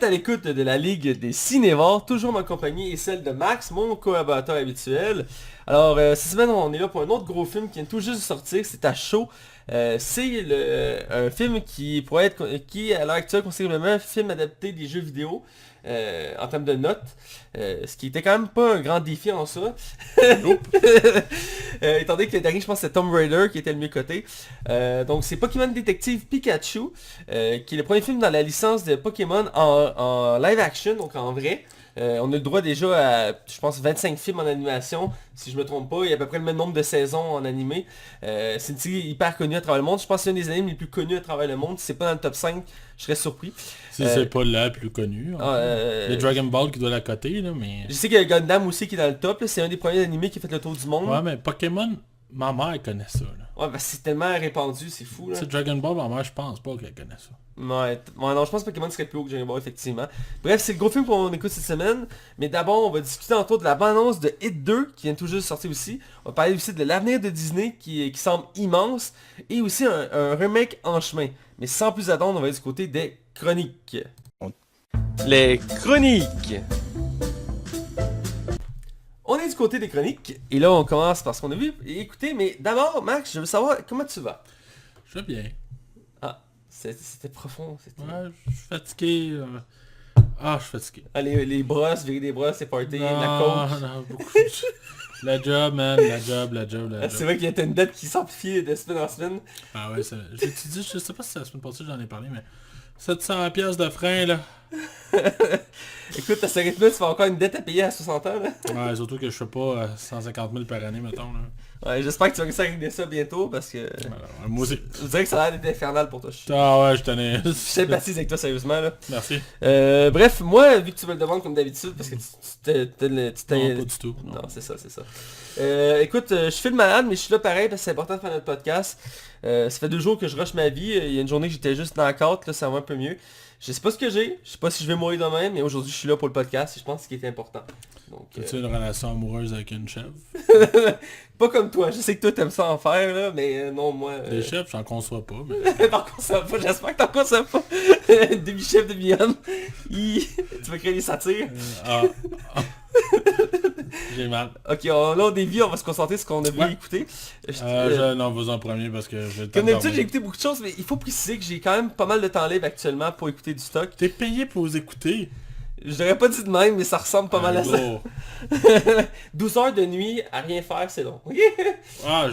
êtes à l'écoute de la Ligue des Cinévores, toujours ma compagnie et celle de Max, mon collaborateur habituel. Alors, cette semaine, on est là pour un autre gros film qui vient tout juste de sortir, c'est à chaud. C'est un film qui pourrait être, qui à l'heure actuelle considéré le meilleur film adapté des jeux vidéo en termes de notes. Ce qui était quand même pas un grand défi en soi. Étant donné que le dernier, je pense, c'est Tomb Raider qui était le mieux coté. Donc c'est Pokémon Détective Pikachu, qui est le premier film dans la licence de Pokémon en live action, donc en vrai. On a le droit déjà à, je pense, 25 films en animation, si je me trompe pas. Il y a à peu près le même nombre de saisons en animé. C'est une série hyper connue à travers le monde. Je pense que c'est un des animes les plus connus à travers le monde. Si c'est pas dans le top 5, je serais surpris. Si c'est pas la plus connue. Le Dragon Ball qui doit la coter, là, mais... Je sais qu'il y a Gundam aussi qui est dans le top. C'est un des premiers animés qui a fait le tour du monde. Ouais, mais Pokémon, ma mère connaît ça. Là. Ouais, bah c'est tellement répandu, c'est fou là. C'est Dragon Ball, ma mère, je pense pas qu'elle connaît ça. Ouais, non, je pense que Pokémon serait plus haut que Dragon Ball, effectivement. Bref, c'est le gros film qu'on écoute cette semaine. Mais d'abord, on va discuter autour de la bande-annonce de Hit 2, qui vient tout juste de sortir aussi. On va parler aussi de l'avenir de Disney, qui semble immense. Et aussi un remake en chemin. Mais sans plus attendre, on va aller du côté des chroniques. Les chroniques. On est du côté des chroniques. Et là, on commence par ce qu'on a vu et écouté. Mais d'abord, Max, je veux savoir comment tu vas. Je vais bien. C'était profond. Ouais, je suis fatigué. Je suis fatigué. Ah, les brosses, virer des brosses, c'est party, la coke. Non, beaucoup. La job, man, la job. C'est vrai qu'il y a une dette qui s'amplifie de semaine en semaine. Ah ouais, je sais pas si c'est la semaine passée j'en ai parlé, mais 700 pièces de frein, là. Écoute, à ce rythme-là, tu vas encore une dette à payer à 60 ans, là. Ouais, surtout que je fais pas 150 000 par année, mettons, là. Ouais, j'espère que tu vas réussir à régler ça bientôt, parce que... Alors, moi aussi. Je dirais que ça a l'air d'être infernal pour toi. Ah ouais, je tenais... Je sympathise avec toi, sérieusement, là. Merci. Bref, moi, vu que tu me le demandes comme d'habitude, parce que tu t'es... Non, pas du tout. Non, c'est ça. Écoute, je fais le malade, mais je suis là pareil, parce que c'est important de faire notre podcast. Ça fait 2 jours que je rush ma vie. Il y a une journée que j'étais juste dans la côte, là, ça va un peu mieux. Je sais pas ce que j'ai, je sais pas si je vais mourir demain, mais aujourd'hui je suis là pour le podcast et je pense que c'est ce qui est important. As-tu une relation amoureuse avec une chèvre? Pas comme toi, je sais que toi t'aimes ça en faire là, mais non moi... Les chèvres, j'en conçois pas, mais... T'en conçois pas, j'espère que t'en conçois pas. Demi-chef de Beyond. Tu vas créer des satires. J'ai mal. Ok, là au début on va se concentrer sur ce qu'on a vu écouter. Non, vas-y en premier parce que je vais comme d'habitude j'ai écouté beaucoup de choses, mais il faut préciser que j'ai quand même pas mal de temps libre actuellement pour écouter du stock. T'es payé pour vous écouter. Je l'aurais pas dit de même, mais ça ressemble pas mal à ça. 12 heures de nuit à rien faire, c'est long. Ok.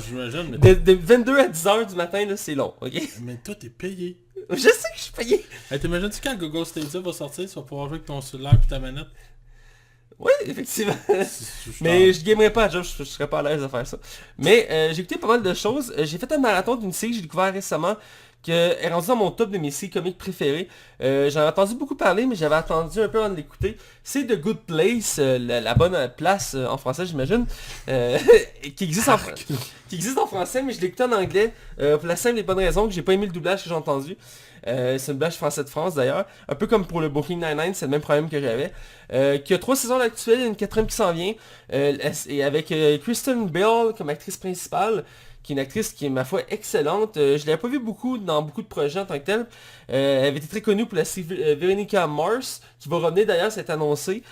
J'imagine. Mais... De 22 à 10 heures du matin, là, c'est long. Ok. Mais toi, t'es payé. Je sais que je suis payé. Hey, t'imagines-tu quand Google Stadia va sortir, tu vas pouvoir jouer avec ton cellulaire et ta manette? Oui, effectivement. Mais je gamerais pas à job, je serais pas à l'aise de faire ça. Mais j'ai écouté pas mal de choses. J'ai fait un marathon d'une série que j'ai découvert récemment, qui est rendue dans mon top de mes séries comiques préférées. J'en ai entendu beaucoup parler, mais j'avais attendu un peu avant de l'écouter. C'est The Good Place, la bonne place en français, j'imagine, qui existe en français, mais je l'ai écouté en anglais, pour la simple et bonne raison que j'ai pas aimé le doublage que j'ai entendu. C'est une doublage français de France d'ailleurs, un peu comme pour le Brooklyn Nine-Nine, c'est le même problème que j'avais. Qui a 3 saisons actuelles, une 4ème qui s'en vient, et avec Kristen Bell comme actrice principale, qui est une actrice qui est ma foi excellente. Je l'avais pas vu dans beaucoup de projets en tant que tel. Elle avait été très connue pour la série Veronica Mars, qui va revenir d'ailleurs, c'est annoncé,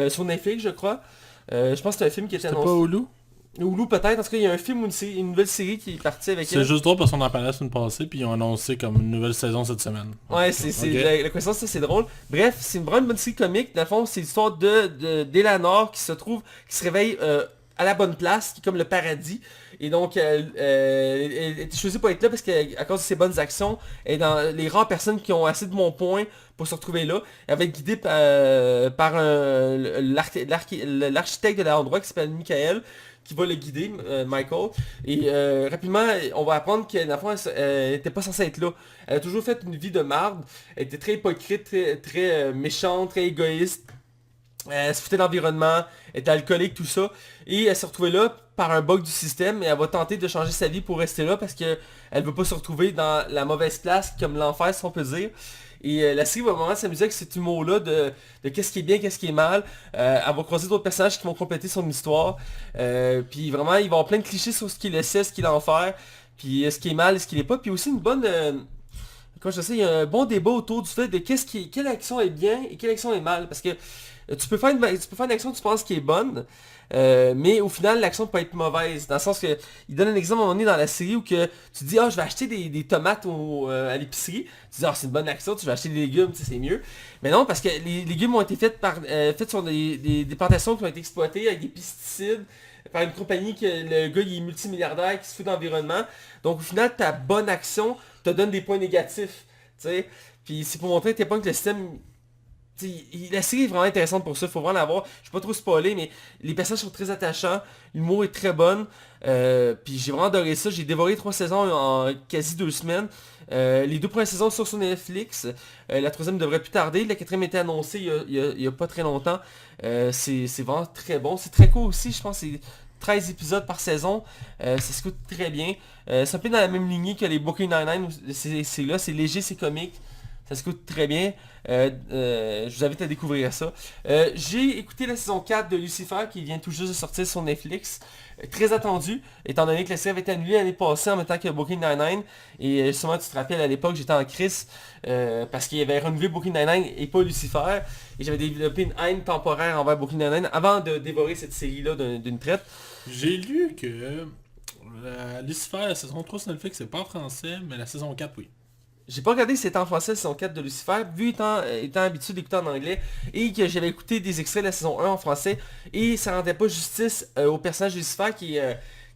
sur Netflix je crois. Je pense que c'est un film qui était annoncé. Pas Hulu? Hulu peut-être, en tout cas il y a un film ou une nouvelle série qui est partie avec elle. C'est juste drôle parce qu'on en parlait la semaine passée puis ils ont annoncé comme une nouvelle saison cette semaine. Ouais, la question c'est drôle. Bref, c'est vraiment une bonne série comique. Dans le fond, c'est l'histoire d'Eleanor qui se réveille à la bonne place, qui est comme le paradis. Et donc, elle était choisie pour être là parce qu'à cause de ses bonnes actions, elle est dans les rares personnes qui ont assez de bons points pour se retrouver là. Elle va être guidée par l'architecte de l'endroit qui s'appelle Michael, qui va le guider, Michael. Et rapidement, on va apprendre qu'elle n'était pas censée être là. Elle a toujours fait une vie de marde. Elle était très hypocrite, très méchante, très égoïste. Elle se foutait de l'environnement, elle était alcoolique, tout ça. Et elle s'est retrouvée là par un bug du système et elle va tenter de changer sa vie pour rester là parce qu'elle ne veut pas se retrouver dans la mauvaise place comme l'enfer si on peut dire. Et la série va vraiment s'amuser avec cet humour-là de qu'est-ce qui est bien, qu'est-ce qui est mal. Elle va croiser d'autres personnages qui vont compléter son histoire. Puis vraiment, il va y avoir plein de clichés sur ce qui est le ciel, ce qui est l'enfer. Puis ce qui est mal et ce qui n'est pas. Puis aussi une bonne... Comme je sais, il y a un bon débat autour du fait de quelle action est bien et quelle action est mal. Parce que tu peux faire une action que tu penses qui est bonne, mais au final l'action peut être mauvaise. Dans le sens que, il donne un exemple à un moment donné dans la série où que tu dis je vais acheter des tomates à l'épicerie. Tu dis c'est une bonne action, tu vas acheter des légumes, tu sais, c'est mieux. Mais non, parce que les légumes ont été faits sur des plantations qui ont été exploitées avec des pesticides par une compagnie que le gars il est multimilliardaire qui se fout d'environnement. Donc au final ta bonne action te donne des points négatifs. Tu sais. Puis c'est pour montrer à quel point que le système. La série est vraiment intéressante pour ça, faut vraiment la voir. Je vais pas trop spoiler, mais les personnages sont très attachants, l'humour est très bon. Puis j'ai vraiment adoré ça. J'ai dévoré 3 saisons en quasi 2 semaines. Les 2 premières saisons sont sur Netflix. La troisième devrait plus tarder. La quatrième était annoncée il y a pas très longtemps. C'est vraiment très bon. C'est très court aussi, je pense que c'est 13 épisodes par saison. Ça se coûte très bien. C'est un peu dans la même lignée que les Brooklyn Nine-Nine. C'est léger, c'est comique. Ça se coûte très bien. Je vous invite à découvrir ça. J'ai écouté la saison 4 de Lucifer qui vient tout juste de sortir sur Netflix. Très attendu, étant donné que la série avait été annulée l'année passée en même temps que Brooklyn Nine-Nine. Et justement, tu te rappelles, à l'époque, j'étais en crise parce qu'il y avait renouvelé Brooklyn Nine-Nine et pas Lucifer. Et j'avais développé une haine temporaire envers Brooklyn Nine-Nine avant de dévorer cette série-là d'une traite. J'ai lu que Lucifer, la saison 3 sur Netflix, c'est pas en français, mais la saison 4, oui. J'ai pas regardé si c'était en français la saison 4 de Lucifer, vu étant habitué d'écouter en anglais, et que j'avais écouté des extraits de la saison 1 en français, et ça rendait pas justice au personnage de Lucifer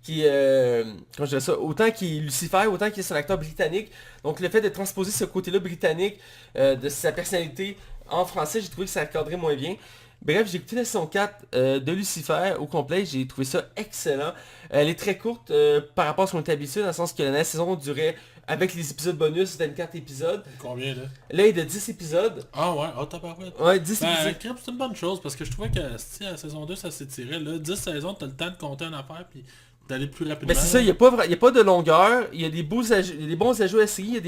comment je dirais ça, autant qu'il est Lucifer, autant qu'il est son acteur britannique. Donc le fait de transposer ce côté-là britannique de sa personnalité en français, j'ai trouvé que ça accordrait moins bien. Bref, j'ai écouté la saison 4 de Lucifer au complet, j'ai trouvé ça excellent. Elle est très courte par rapport à ce qu'on était habitué, dans le sens que la saison durait, avec les épisodes bonus, 24 épisodes. Combien là? Là, il est de 10 épisodes. Ah ouais, tabarouette. Ouais, 10 épisodes. C'est une bonne chose, parce que je trouvais que si à la saison 2 ça s'étirait, là, 10 saisons, t'as le temps de compter une affaire, puis d'aller plus rapidement. Mais c'est ça, il n'y a pas de longueur, il y a des bons ajouts à la série,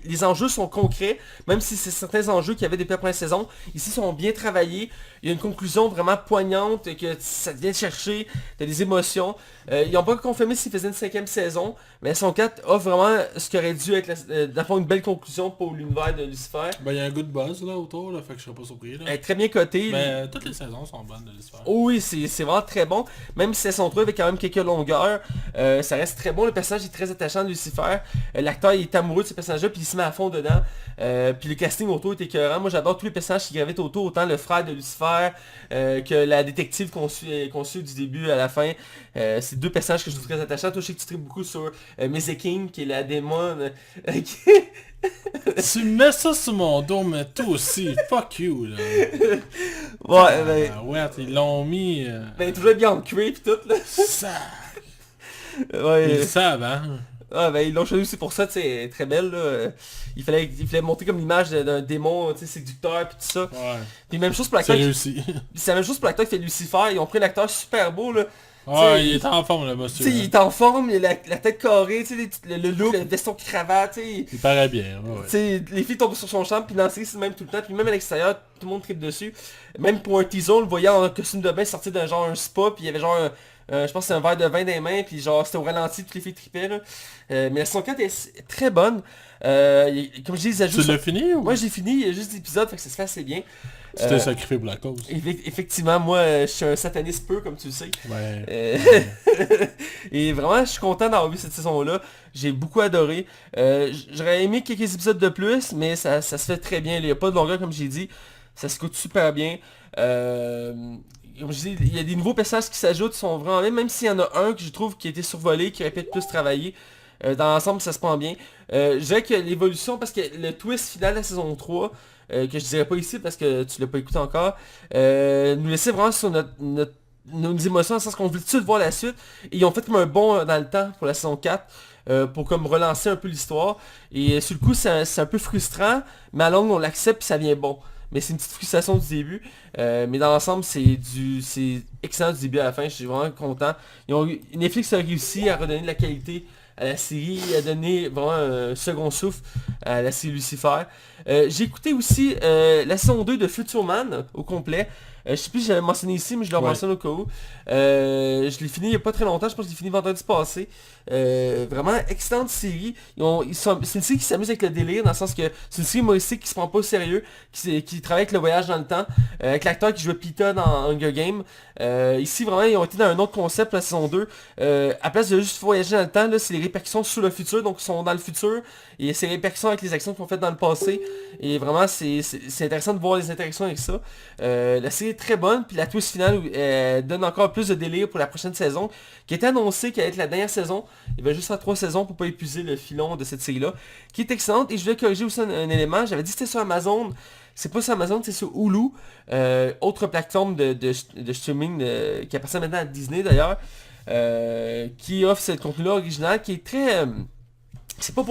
les enjeux sont concrets, même si c'est certains enjeux qu'il y avait depuis la première saison, ici sont bien travaillés, il y a une conclusion vraiment poignante, que ça te vient chercher, t'as des émotions. Ils n'ont pas confirmé s'ils faisaient une 5e saison, mais la saison 4 offre vraiment ce qui aurait dû être d'avoir une belle conclusion pour l'univers de Lucifer. Ben il y a un good buzz là autour, là, fait que je serais pas surpris. Là. Elle est très bien cotée. Ben toutes les saisons sont bonnes de Lucifer. Oh oui, c'est vraiment très bon. Même si la saison 3 avait quand même quelques longueurs, ça reste très bon. Le personnage est très attachant de Lucifer. L'acteur il est amoureux de ce personnage-là, puis il se met à fond dedans. Puis le casting autour est écœurant. Moi j'adore tous les personnages qui gravitent autour, autant le frère de Lucifer que la détective qu'on suit du début à la fin. C'est 2 personnages que je trouve très attachants. Toi je sais que tu tripes beaucoup sur Mezekin, qui est la démon. Tu mets ça sur mon dos, mais toi aussi, fuck you là. Ouais, ouais, ils l'ont mis. Ben toujours bien en cuir pis tout là. Ça. Ouais. Ils le savent, hein. Ah ben ils l'ont choisi aussi pour ça, tu sais, elle est très belle là. Il fallait monter comme l'image d'un démon, tu sais, séducteur pis tout ça. Ouais. Puis même chose pour l'acteur. C'est réussi. C'est la même chose pour l'acteur qui fait Lucifer, ils ont pris un acteur super beau là. Ouais, il est en forme là, monsieur. Tu sais, il est en forme, il a la tête carrée, tu sais, le look, le veston cravate, tu sais. Il paraît bien, ouais. Tu sais, les filles tombent sur son champ, puis dans la série c'est le même tout le temps, puis même à l'extérieur, tout le monde tripe dessus. Même pour un teaser, on le voyait en costume de bain sortir d'un genre un spa, puis il y avait genre je pense que c'est un verre de vin dans les mains, puis genre c'était au ralenti, toutes les filles tripaient là. Mais la saison 4 est très bonne. Comme je dis, les ajouts Tu l'as fini ou? Moi j'ai fini, il y a juste des épisodes, fait que ça se fait assez bien. Tu t'es sacrifié pour la cause. Effectivement, moi je suis un sataniste peu, comme tu le sais. Ouais. Et vraiment, je suis content d'avoir vu cette saison-là. J'ai beaucoup adoré. J'aurais aimé quelques épisodes de plus, mais ça se fait très bien. Il n'y a pas de longueur, comme j'ai dit. Ça se coûte super bien. Comme je dis, il y a des nouveaux personnages qui s'ajoutent, qui sont vraiment bien, même s'il y en a un que je trouve qui a été survolé, qui aurait pu être plus travaillé. Dans l'ensemble, ça se prend bien. Je dirais que l'évolution, parce que le twist final de la saison 3, que je dirais pas ici parce que tu l'as pas écouté encore, nous laissait vraiment sur nos émotions, dans le sens qu'on voulait tout de suite voir la suite. Et ils ont fait comme un bond dans le temps pour la saison 4, pour comme relancer un peu l'histoire. Et sur le coup, c'est un peu frustrant, mais à longue, on l'accepte et ça vient bon. Mais c'est une petite frustration du début. Mais dans l'ensemble, c'est excellent du début à la fin. Je suis vraiment content. Netflix a réussi à redonner de la qualité à la série, à donner vraiment un second souffle à la série Lucifer. J'ai écouté aussi la saison 2 de Future Man au complet. Je sais plus si j'avais mentionné ici, mais je le mentionne au cas où. Je l'ai fini il y a pas très longtemps, je pense que je l'ai fini vendredi passé. Vraiment excellente série. C'est une série qui s'amuse avec le délire, dans le sens que c'est une série humoristique qui se prend pas au sérieux, qui travaille avec le voyage dans le temps, avec l'acteur qui jouait Pita dans Hunger Games. Ici vraiment ils ont été dans un autre concept la saison 2. À place de juste voyager dans le temps, là, c'est les répercussions sur le futur, donc ils sont dans le futur, et c'est les répercussions avec les actions qu'ils ont faites dans le passé. Et vraiment c'est intéressant de voir les interactions avec ça. La série est très bonne, puis la twist finale donne encore plus de délire pour la prochaine saison, qui était annoncée qu'elle allait être la dernière saison. Il va juste faire 3 saisons pour pas épuiser le filon de cette série-là, qui est excellente. Et je voulais corriger aussi un élément, j'avais dit que c'était sur Amazon. C'est pas sur Amazon, c'est sur Hulu, autre plateforme de streaming qui appartient maintenant à Disney d'ailleurs, qui offre ce contenu-là original, qui est très... c'est pas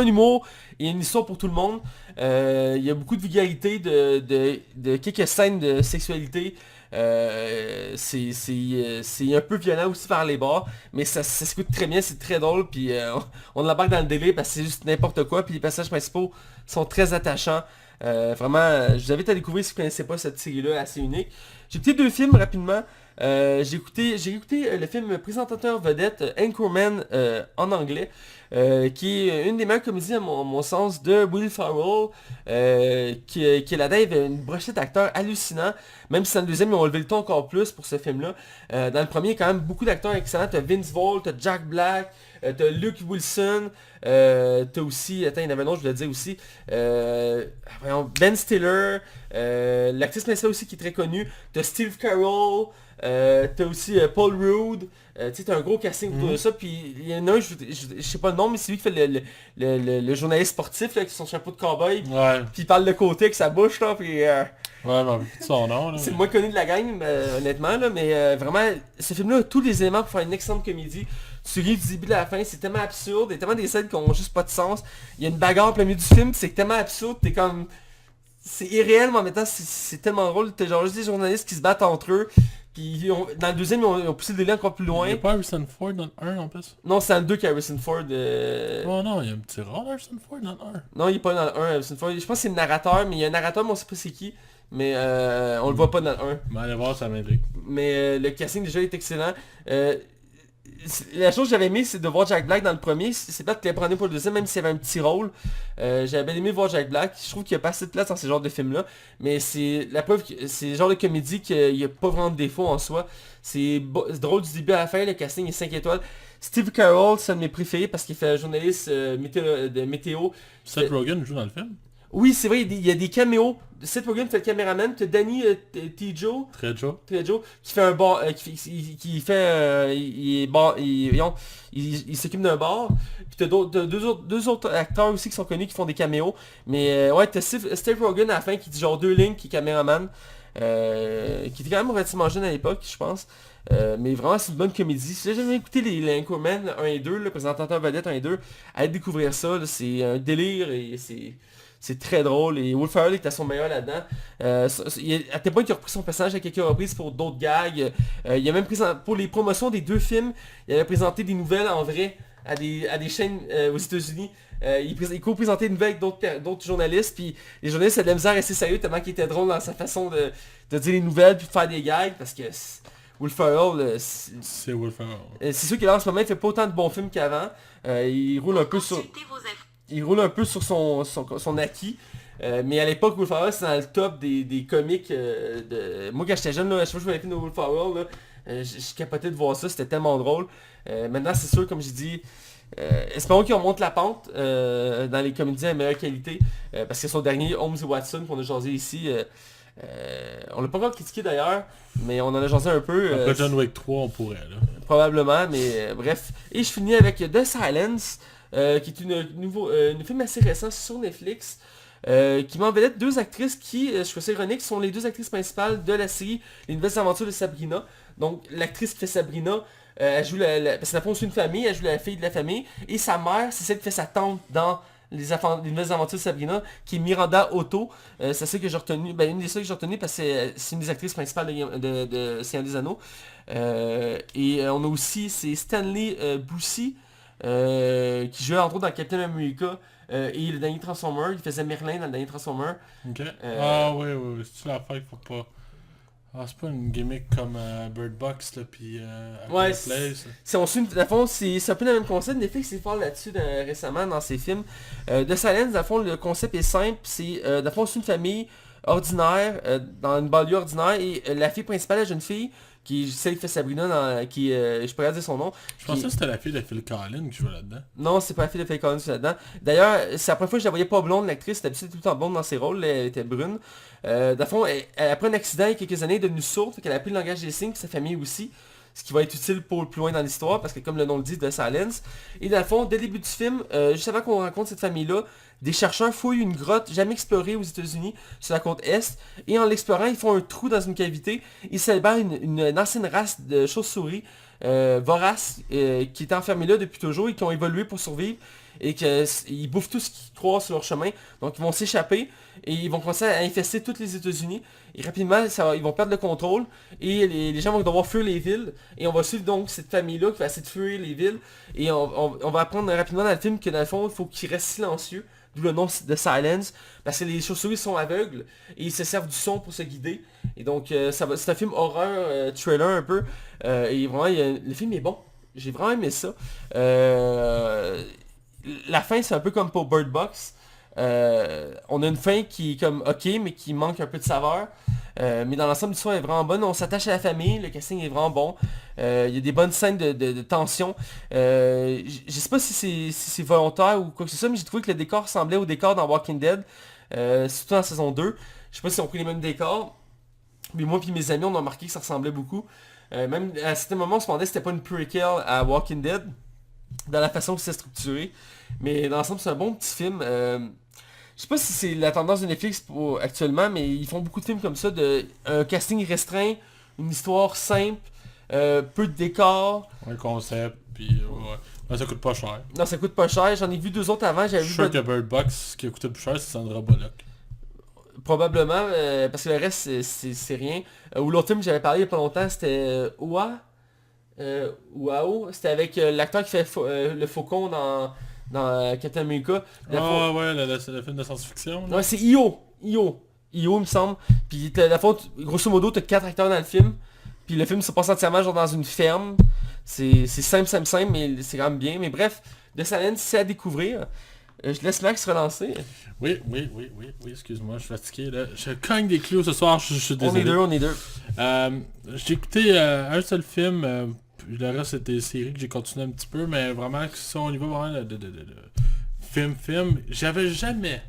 un humour et une histoire pour tout le monde. Il y a beaucoup de vulgarité, de quelques scènes de sexualité. C'est un peu violent aussi vers les bords, mais ça s'écoute très bien, c'est très drôle, puis on l'embarque dans le délire parce que c'est juste n'importe quoi, puis les passages principaux sont très attachants. Vraiment, je vous invite à découvrir si vous ne connaissez pas cette série-là assez unique. J'ai écouté 2 films rapidement. J'ai écouté le film Présentateur vedette Anchorman en anglais, qui est une des meilleures comédies à mon sens de Will Ferrell, qui est là-dedans. Il avait une brochette d'acteurs hallucinants, même si dans le deuxième ils ont levé le ton encore plus pour ce film-là. Dans le premier, il y a quand même beaucoup d'acteurs excellents. T'as Vince Vaughn, t'as Jack Black, t'as Luke Wilson, t'as aussi, attends, il y en avait un autre, je voulais dire aussi, Ben Stiller, l'actrice principale aussi qui est très connue, t'as Steve Carell, t'as aussi Paul Rudd, tu sais, t'as un gros casting autour de ça, puis il y en a un, je sais pas le nom, mais c'est lui qui fait le journaliste sportif, là, avec son chapeau de cowboy, puis il parle de côté avec sa bouche, là, puis... Ouais, mais son nom, là. C'est le moins connu de la gang, honnêtement, là, mais vraiment, ce film-là a tous les éléments pour faire une excellente comédie. Tu ris du début à la fin, c'est tellement absurde, il y a tellement des scènes qui ont juste pas de sens. Il y a une bagarre au plein milieu du film, c'est tellement absurde, t'es comme... C'est irréel, mais en même temps, c'est tellement drôle. T'as genre juste des journalistes qui se battent entre eux, puis dans le deuxième, ils ont poussé le délai encore plus loin. Il n'y a pas Harrison Ford dans le 1 en plus. Non, c'est dans le 2 qu'Harrison Ford... Oh non, il y a un petit rôle Harrison Ford dans le 1. Non, il est pas dans le 1, Harrison Ford. Je pense que c'est le narrateur, mais il y a un narrateur, mais on sait pas c'est qui. Mais on le voit pas dans le 1. Mais allez voir, ça m'intrigue. Mais le casting déjà est excellent. La chose que j'avais aimé, c'est de voir Jack Black dans le premier. C'est pas que tu l'as prenais pour le deuxième, même s'il y avait un petit rôle. J'avais bien aimé voir Jack Black. Je trouve qu'il n'y a pas assez de place dans ce genre de film-là. Mais c'est la preuve que c'est le genre de comédie qu'il n'y a pas vraiment de défaut en soi. C'est drôle du début à la fin, le casting est 5 étoiles. Steve Carell, c'est un de mes préférés parce qu'il fait un journaliste de météo. Seth Rogen joue dans le film. Oui, c'est vrai, il y a des caméos. Seth Rogen fait le caméraman, t'as Danny Trejo, qui fait un bar, qui fait, il s'occupe d'un bar. Puis t'as deux autres acteurs aussi qui sont connus qui font des caméos. Mais ouais, t'as Steve Rogen à la fin qui dit genre 2 lignes, qui est caméraman, qui était quand même relativement jeune à l'époque, je pense. Mais vraiment c'est une bonne comédie. Si j'ai jamais écouté les Anchorman 1 et 2, le présentateur vedette 1 et 2, allez découvrir ça, c'est un délire et c'est très drôle, et Will Ferrell est à son meilleur là-dedans. À tel point qu'il a repris son personnage à quelques reprises pour d'autres gags. Il a même pour les promotions des 2 films, il avait présenté des nouvelles en vrai à des chaînes aux États-Unis. Il co-présentait une nouvelle avec d'autres journalistes, puis les journalistes avaient de la misère assez sérieux tellement qu'il était drôle dans sa façon de dire les nouvelles puis de faire des gags, parce que Will Ferrell, c'est Will Ferrell. C'est sûr qu'il en ce moment il fait pas autant de bons films qu'avant. Il roule un peu sur son acquis. Mais à l'époque, Will Ferrell, c'est dans le top des comiques Moi, quand j'étais jeune, là, à chaque fois que je voyais un film de Will Ferrell, je capotais de voir ça, c'était tellement drôle. Maintenant, c'est sûr, comme j'ai dit, espérons qu'il remonte la pente dans les comédies à meilleure qualité. Parce que son dernier, Holmes et Watson, qu'on a jasé ici, on l'a pas encore critiqué d'ailleurs, mais on en a jasé un peu. Après John Wick 3, on pourrait, là. Probablement, mais bref. Et je finis avec The Silence. Qui est une film assez récent sur Netflix, qui met en vedette 2 actrices qui, je trouve ça ironique, sont les 2 actrices principales de la série Les Nouvelles Aventures de Sabrina. Donc l'actrice qui fait Sabrina, elle joue parce qu'elle a aussi une famille, elle joue la fille de la famille, et sa mère, c'est celle qui fait sa tante dans les Nouvelles Aventures de Sabrina, qui est Miranda Otto. C'est ça que j'ai retenu, une des seules que j'ai retenu parce que c'est une des actrices principales de Seigneur des Anneaux. Et on a aussi, c'est Stanley Boussy, qui jouait entre autres dans Captain America et le dernier Transformer. Il faisait Merlin dans le dernier Transformer. Ok. Ah oui, c'est la fin, faut pas... Ah, c'est pas une gimmick comme Bird Box, là, pis Ouais, Place. si on suit, à fond, c'est un peu le même concept. Netflix s'est fort là-dessus récemment dans ses films. The Silence, à fond, le concept est simple. C'est, à fond, c'est une famille ordinaire, dans une banlieue ordinaire, et la fille principale, la jeune fille, qui est celle qui fait Sabrina, je pourrais dire son nom. Je pensais que c'était la fille de Phil Collins qui jouait là-dedans. Non, c'est pas la fille de Faye Collins là-dedans. D'ailleurs, c'est la première fois que je la voyais pas blonde, l'actrice. D'habitude, tout le temps blonde dans ses rôles. Elle était brune. Dans le fond, après un accident il y a quelques années, elle est devenue sourde. Fait qu'elle a appris le langage des signes, puis sa famille aussi. Ce qui va être utile pour plus loin dans l'histoire, parce que comme le nom le dit, The Silence. Et dans le fond, dès le début du film, juste avant qu'on rencontre cette famille-là, des chercheurs fouillent une grotte jamais explorée aux États-Unis, sur la côte Est. Et en l'explorant, ils font un trou dans une cavité. Ils célèbrent une ancienne race de chauves-souris voraces qui étaient enfermés là depuis toujours et qui ont évolué pour survivre et qu'ils bouffent tout ce qu'ils croisent sur leur chemin. Donc ils vont s'échapper et ils vont commencer à infester tous les États-Unis. Et rapidement, ils vont perdre le contrôle et les gens vont devoir fuir les villes. Et on va suivre donc cette famille-là qui va essayer de fuir les villes. Et on va apprendre rapidement dans le film que dans le fond, il faut qu'ils restent silencieux. D'où le nom de Silence, parce que les chauves-souris sont aveugles et ils se servent du son pour se guider. Et donc c'est un film horreur, trailer un peu. Et vraiment, le film est bon. J'ai vraiment aimé ça. La fin, c'est un peu comme pour Bird Box. On a une fin qui est comme ok, mais qui manque un peu de saveur. Mais dans l'ensemble, l'histoire est vraiment bonne. On s'attache à la famille, le casting est vraiment bon. Il y a des bonnes scènes de tension. Je sais pas si c'est volontaire ou quoi que ce soit, mais j'ai trouvé que le décor ressemblait au décor dans Walking Dead. Surtout en saison 2. Je sais pas si on pris les mêmes décors. Mais moi et mes amis, on a remarqué que ça ressemblait beaucoup. Même à certains moments, on se demandait si c'était pas une prequel à Walking Dead. Dans la façon que c'est structuré. Mais dans l'ensemble, c'est un bon petit film. Je sais pas si c'est la tendance de Netflix actuellement, mais ils font beaucoup de films comme ça, un casting restreint, une histoire simple, peu de décors. Un concept, puis ouais. Mais ça coûte pas cher. Non, ça coûte pas cher. J'en ai vu 2 autres avant. Je suis sûr que Bird Box, ce qui a coûté le plus cher, c'est Sandra Bullock. Probablement, parce que le reste, c'est rien. Ou l'autre film que j'avais parlé il y a pas longtemps, c'était Oua. Wow. C'était avec l'acteur qui fait le faucon dans Captain America. Ouais, le film de science-fiction. Ouais, c'est Io, il me semble. Puis la fois, grosso modo, t'as 4 acteurs dans le film. Puis le film se passe entièrement genre dans une ferme. C'est simple, mais c'est quand même bien. Mais bref, The Silence, c'est à découvrir. Je laisse Max se relancer. Oui, excuse-moi, je suis fatigué là. Je cogne des clous ce soir, je suis désolé. On est deux. J'ai écouté un seul film, puis le reste c'était des séries que j'ai continué un petit peu, mais vraiment que ça, on y va vraiment de film. J'avais jamais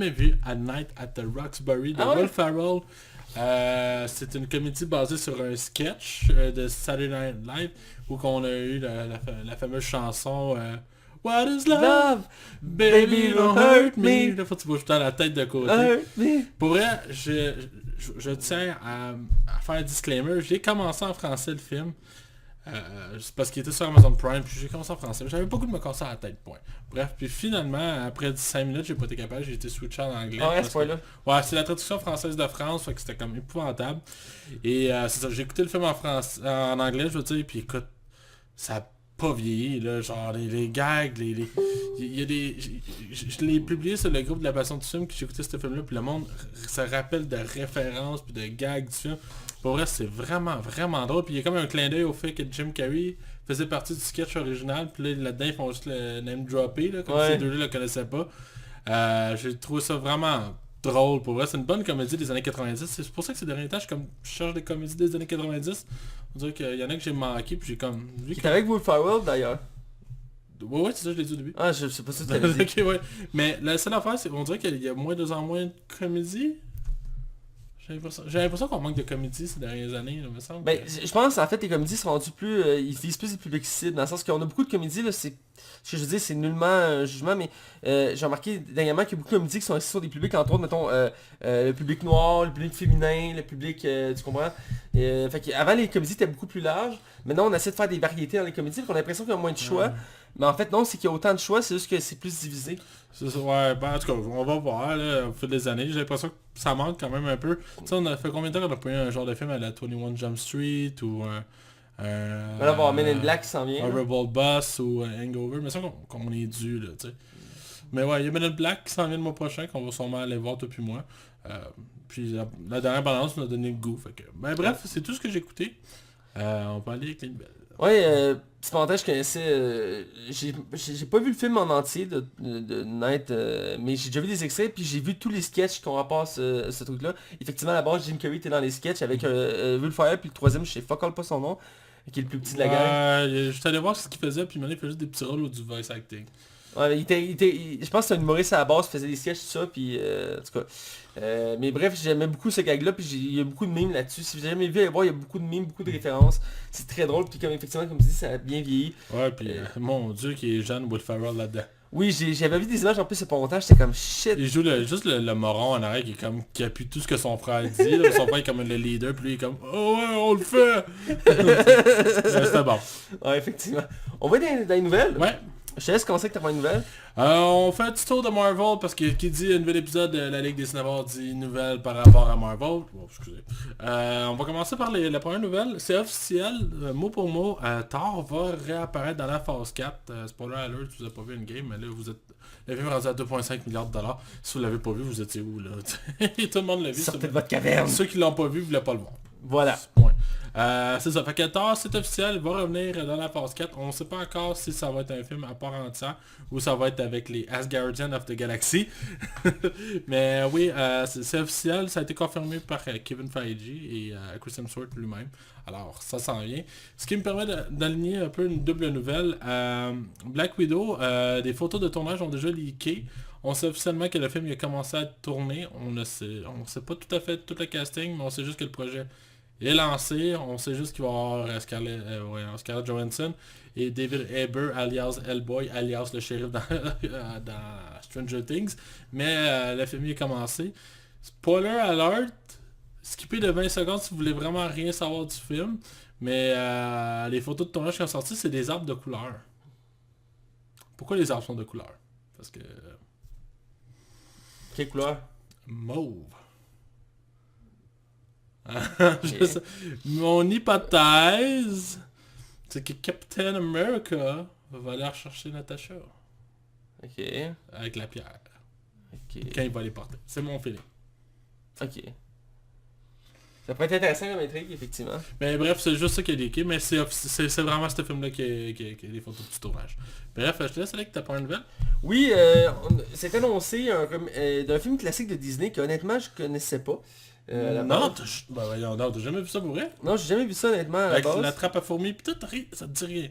vu A Night at the Roxbury de Will Ferrell. C'est une comédie basée sur un sketch de Saturday Night Live où on a eu la fameuse chanson What is love? Baby don't hurt me. Là faut que tu bouges la tête de côté. Hurt me. Pour vrai, je tiens à faire un disclaimer. J'ai commencé en français le film. C'est parce qu'il était sur Amazon Prime, puis j'ai commencé en français. J'avais pas le goût de me casser la tête, point. Bref, puis finalement, après 5 minutes, j'ai pas été capable, j'ai été switché en anglais. Ah ouais, ce point-là. Ouais, c'est la traduction française de France, fait que c'était comme épouvantable. Et c'est ça, j'ai écouté le film en anglais, je veux dire, puis écoute, ça a pas vieilli, là, genre les gags, il y a des... Je l'ai publié sur le groupe de la passion du film, que j'ai écouté ce film-là, puis le monde se rappelle de références, puis de gags du film. Pour vrai, c'est vraiment drôle. Puis il y a comme un clin d'œil au fait que Jim Carrey faisait partie du sketch original. Puis là-dedans, ils font juste le name dropper, là, comme si ces deux-là le connaissaient pas. J'ai trouvé ça vraiment drôle. Pour vrai, c'est une bonne comédie des années 90. C'est pour ça que ces derniers temps, je cherche des comédies des années 90. On dirait qu'il y en a que j'ai manqué. Puis j'ai comme... Qui est avec Will Ferrell, d'ailleurs. Ouais, c'est ça, je l'ai dit au début. Ah, je sais pas si tu l'avais dit. Ok, ouais. Mais la seule affaire, c'est qu'on dirait qu'il y a moins de moins de comédies. J'ai l'impression qu'on manque de comédies ces dernières années, là, me semble. Ben, je pense en fait les comédies sont rendues plus... ils visent plus les publics cibles, dans le sens qu'on a beaucoup de comédies, là, c'est... Ce que je veux dire, c'est nullement un jugement, mais j'ai remarqué dernièrement qu'il y a beaucoup de comédies qui sont assises sur des publics, entre autres, mettons, le public noir, le public féminin, le public... tu comprends? Fait avant les comédies étaient beaucoup plus larges, maintenant on essaie de faire des variétés dans les comédies, on a l'impression qu'il y a moins de choix. Mais en fait non, c'est qu'il y a autant de choix, c'est juste que c'est plus divisé. C'est ça, ouais, ben en tout cas, on va voir là, au fil des années, j'ai l'impression que ça manque quand même un peu. Tu sais, on a fait combien de temps qu'on a pas eu un genre de film à la 21 Jump Street ou On va avoir Men in Black qui s'en vient. Horrible Boss ou Hangover, mais ça qu'on est dû là, tu sais. Mais ouais, il y a Men in Black qui s'en vient le mois prochain, qu'on va sûrement aller voir toi puis moi. Puis la dernière balance m'a donné le goût. Fait que, ben bref, c'est tout ce que j'ai écouté. On peut aller avec les nouvelles. Ouais, petit parenthèse, je connaissais... j'ai pas vu le film en entier de Night, mais j'ai déjà vu des extraits, puis j'ai vu tous les sketchs qu'on rapporte ce truc-là. Effectivement, à la base, Jim Carrey était dans les sketchs avec Will Fire, puis le troisième, je sais fuck all pas son nom, qui est le plus petit de la gang. Je suis allé voir ce qu'il faisait, puis il faisait juste des petits rôles ou du voice acting. Ouais, je pense que c'est un humoriste à la base, faisait des sketchs, tout ça, puis en tout cas. Mais bref, j'aimais beaucoup ce gag-là, puis il y a beaucoup de mimes là-dessus. Si vous avez jamais vu, allez voir, il y a beaucoup de mimes, beaucoup de références. C'est très drôle, puis effectivement, comme tu dis, ça a bien vieilli. Ouais, puis mon dieu, qui est jeune, Will Ferrell là-dedans. Oui, j'avais vu des images en plus il y a pas longtemps, j'étais comme shit. Il joue juste le moron en arrière qui appuie tout ce que son frère dit. Là. Son frère est comme le leader, puis lui il est comme oh ouais, on le fait. C'était bon. Ouais, effectivement. On va dans les nouvelles. Ouais. Je te laisse commencer avec ta une nouvelle. On fait un petit tour de Marvel parce que qui dit un nouvel épisode de la Ligue des Cinémas dit nouvelle par rapport à Marvel. Oh, excusez. On va commencer par la première nouvelle. C'est officiel, mot pour mot, Thor va réapparaître dans la phase 4. Spoiler alert, si vous n'avez pas vu une game, mais là vous êtes... Le film est rendu à 2,5 milliards de dollars. Si vous l'avez pas vu, vous étiez où là? Tout le monde l'a vu. Sortez de votre caverne. Ceux qui l'ont pas vu, voulaient pas le voir. Voilà. Point. C'est ça, fait que Thor, c'est officiel, il va revenir dans la phase 4. On ne sait pas encore si ça va être un film à part entière ou ça va être avec les Asgardians of the Galaxy. Mais oui, c'est officiel, ça a été confirmé par Kevin Feige et Chris Hemsworth lui-même. Alors, ça s'en vient. Ce qui me permet d'aligner un peu une double nouvelle. Black Widow, des photos de tournage ont déjà leaké. On sait officiellement que le film il a commencé à tourner. On ne sait pas tout à fait tout le casting, mais on sait juste que le projet est lancé. On sait juste qu'il va y avoir Scarlett Johansson et David Haber alias Hellboy alias le shérif dans Stranger Things. Mais le film il a commencé. Spoiler alert, skipper de 20 secondes si vous voulez vraiment rien savoir du film. Mais les photos de tournage qui sont sorties, c'est des arbres de couleur. Pourquoi les arbres sont de couleur? Parce que... Quelle couleur? Mauve. Mon hypothèse, c'est que Captain America va aller rechercher Natasha. Ok. Avec la pierre. Ok. Quand il va les porter. C'est mon feeling. Ok. Ça pourrait être intéressant comme intrigue, effectivement. Mais bref, c'est juste ça qui est leaké, mais c'est vraiment ce film-là qui a des photos du tournage. Bref, je te laisse aller que t'as pas une nouvelle. Oui, c'est annoncé d'un film classique de Disney que honnêtement je connaissais pas. Non, t'as jamais vu ça pour vrai? Non, j'ai jamais vu ça honnêtement à la Avec base. la trappe à fourmis pis tout, ça te dit rien.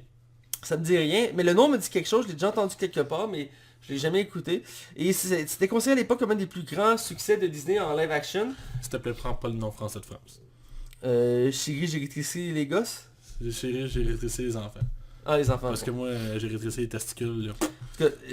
Ça me dit rien, mais le nom me dit quelque chose, je l'ai déjà entendu quelque part, mais je l'ai jamais écouté. Et c'était considéré à l'époque comme un des plus grands succès de Disney en live action. S'il te plaît, prends pas le nom français de France. Chérie, j'ai rétréci les gosses. Chérie, j'ai rétréci les enfants. Ah, les enfants. Parce que moi, j'ai rétréci les testicules, là.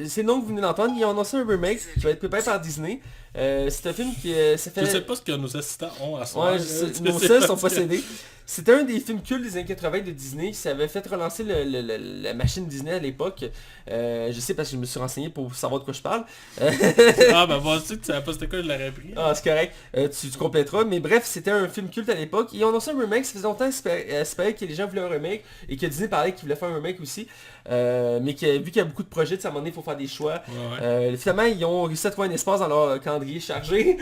C'est le nom que vous venez d'entendre. Ils ont annoncé un remake qui va être préparé par Disney. C'est un film qui... ça fait... Je sais pas ce que nos assistants ont à soir. Ouais, nos seuls sont possédés. C'était un des films cultes des années 80 de Disney. Ça avait fait relancer la machine Disney à l'époque. Je sais parce que je me suis renseigné pour savoir de quoi je parle. Ah ben moi aussi, tu savais pas c'était quoi, je l'aurais pris. Ah, c'est correct. Tu compléteras. Mais bref, c'était un film culte à l'époque. Ils ont annoncé un remake. Ça faisait longtemps espérer que les gens voulaient un remake. Et que Disney parlait qu'ils voulaient faire un remake aussi. Mais vu qu'il y a beaucoup de projets, à un moment donné, il faut faire des choix. Ouais. Finalement, ils ont réussi à trouver un espace dans leur calendrier chargé.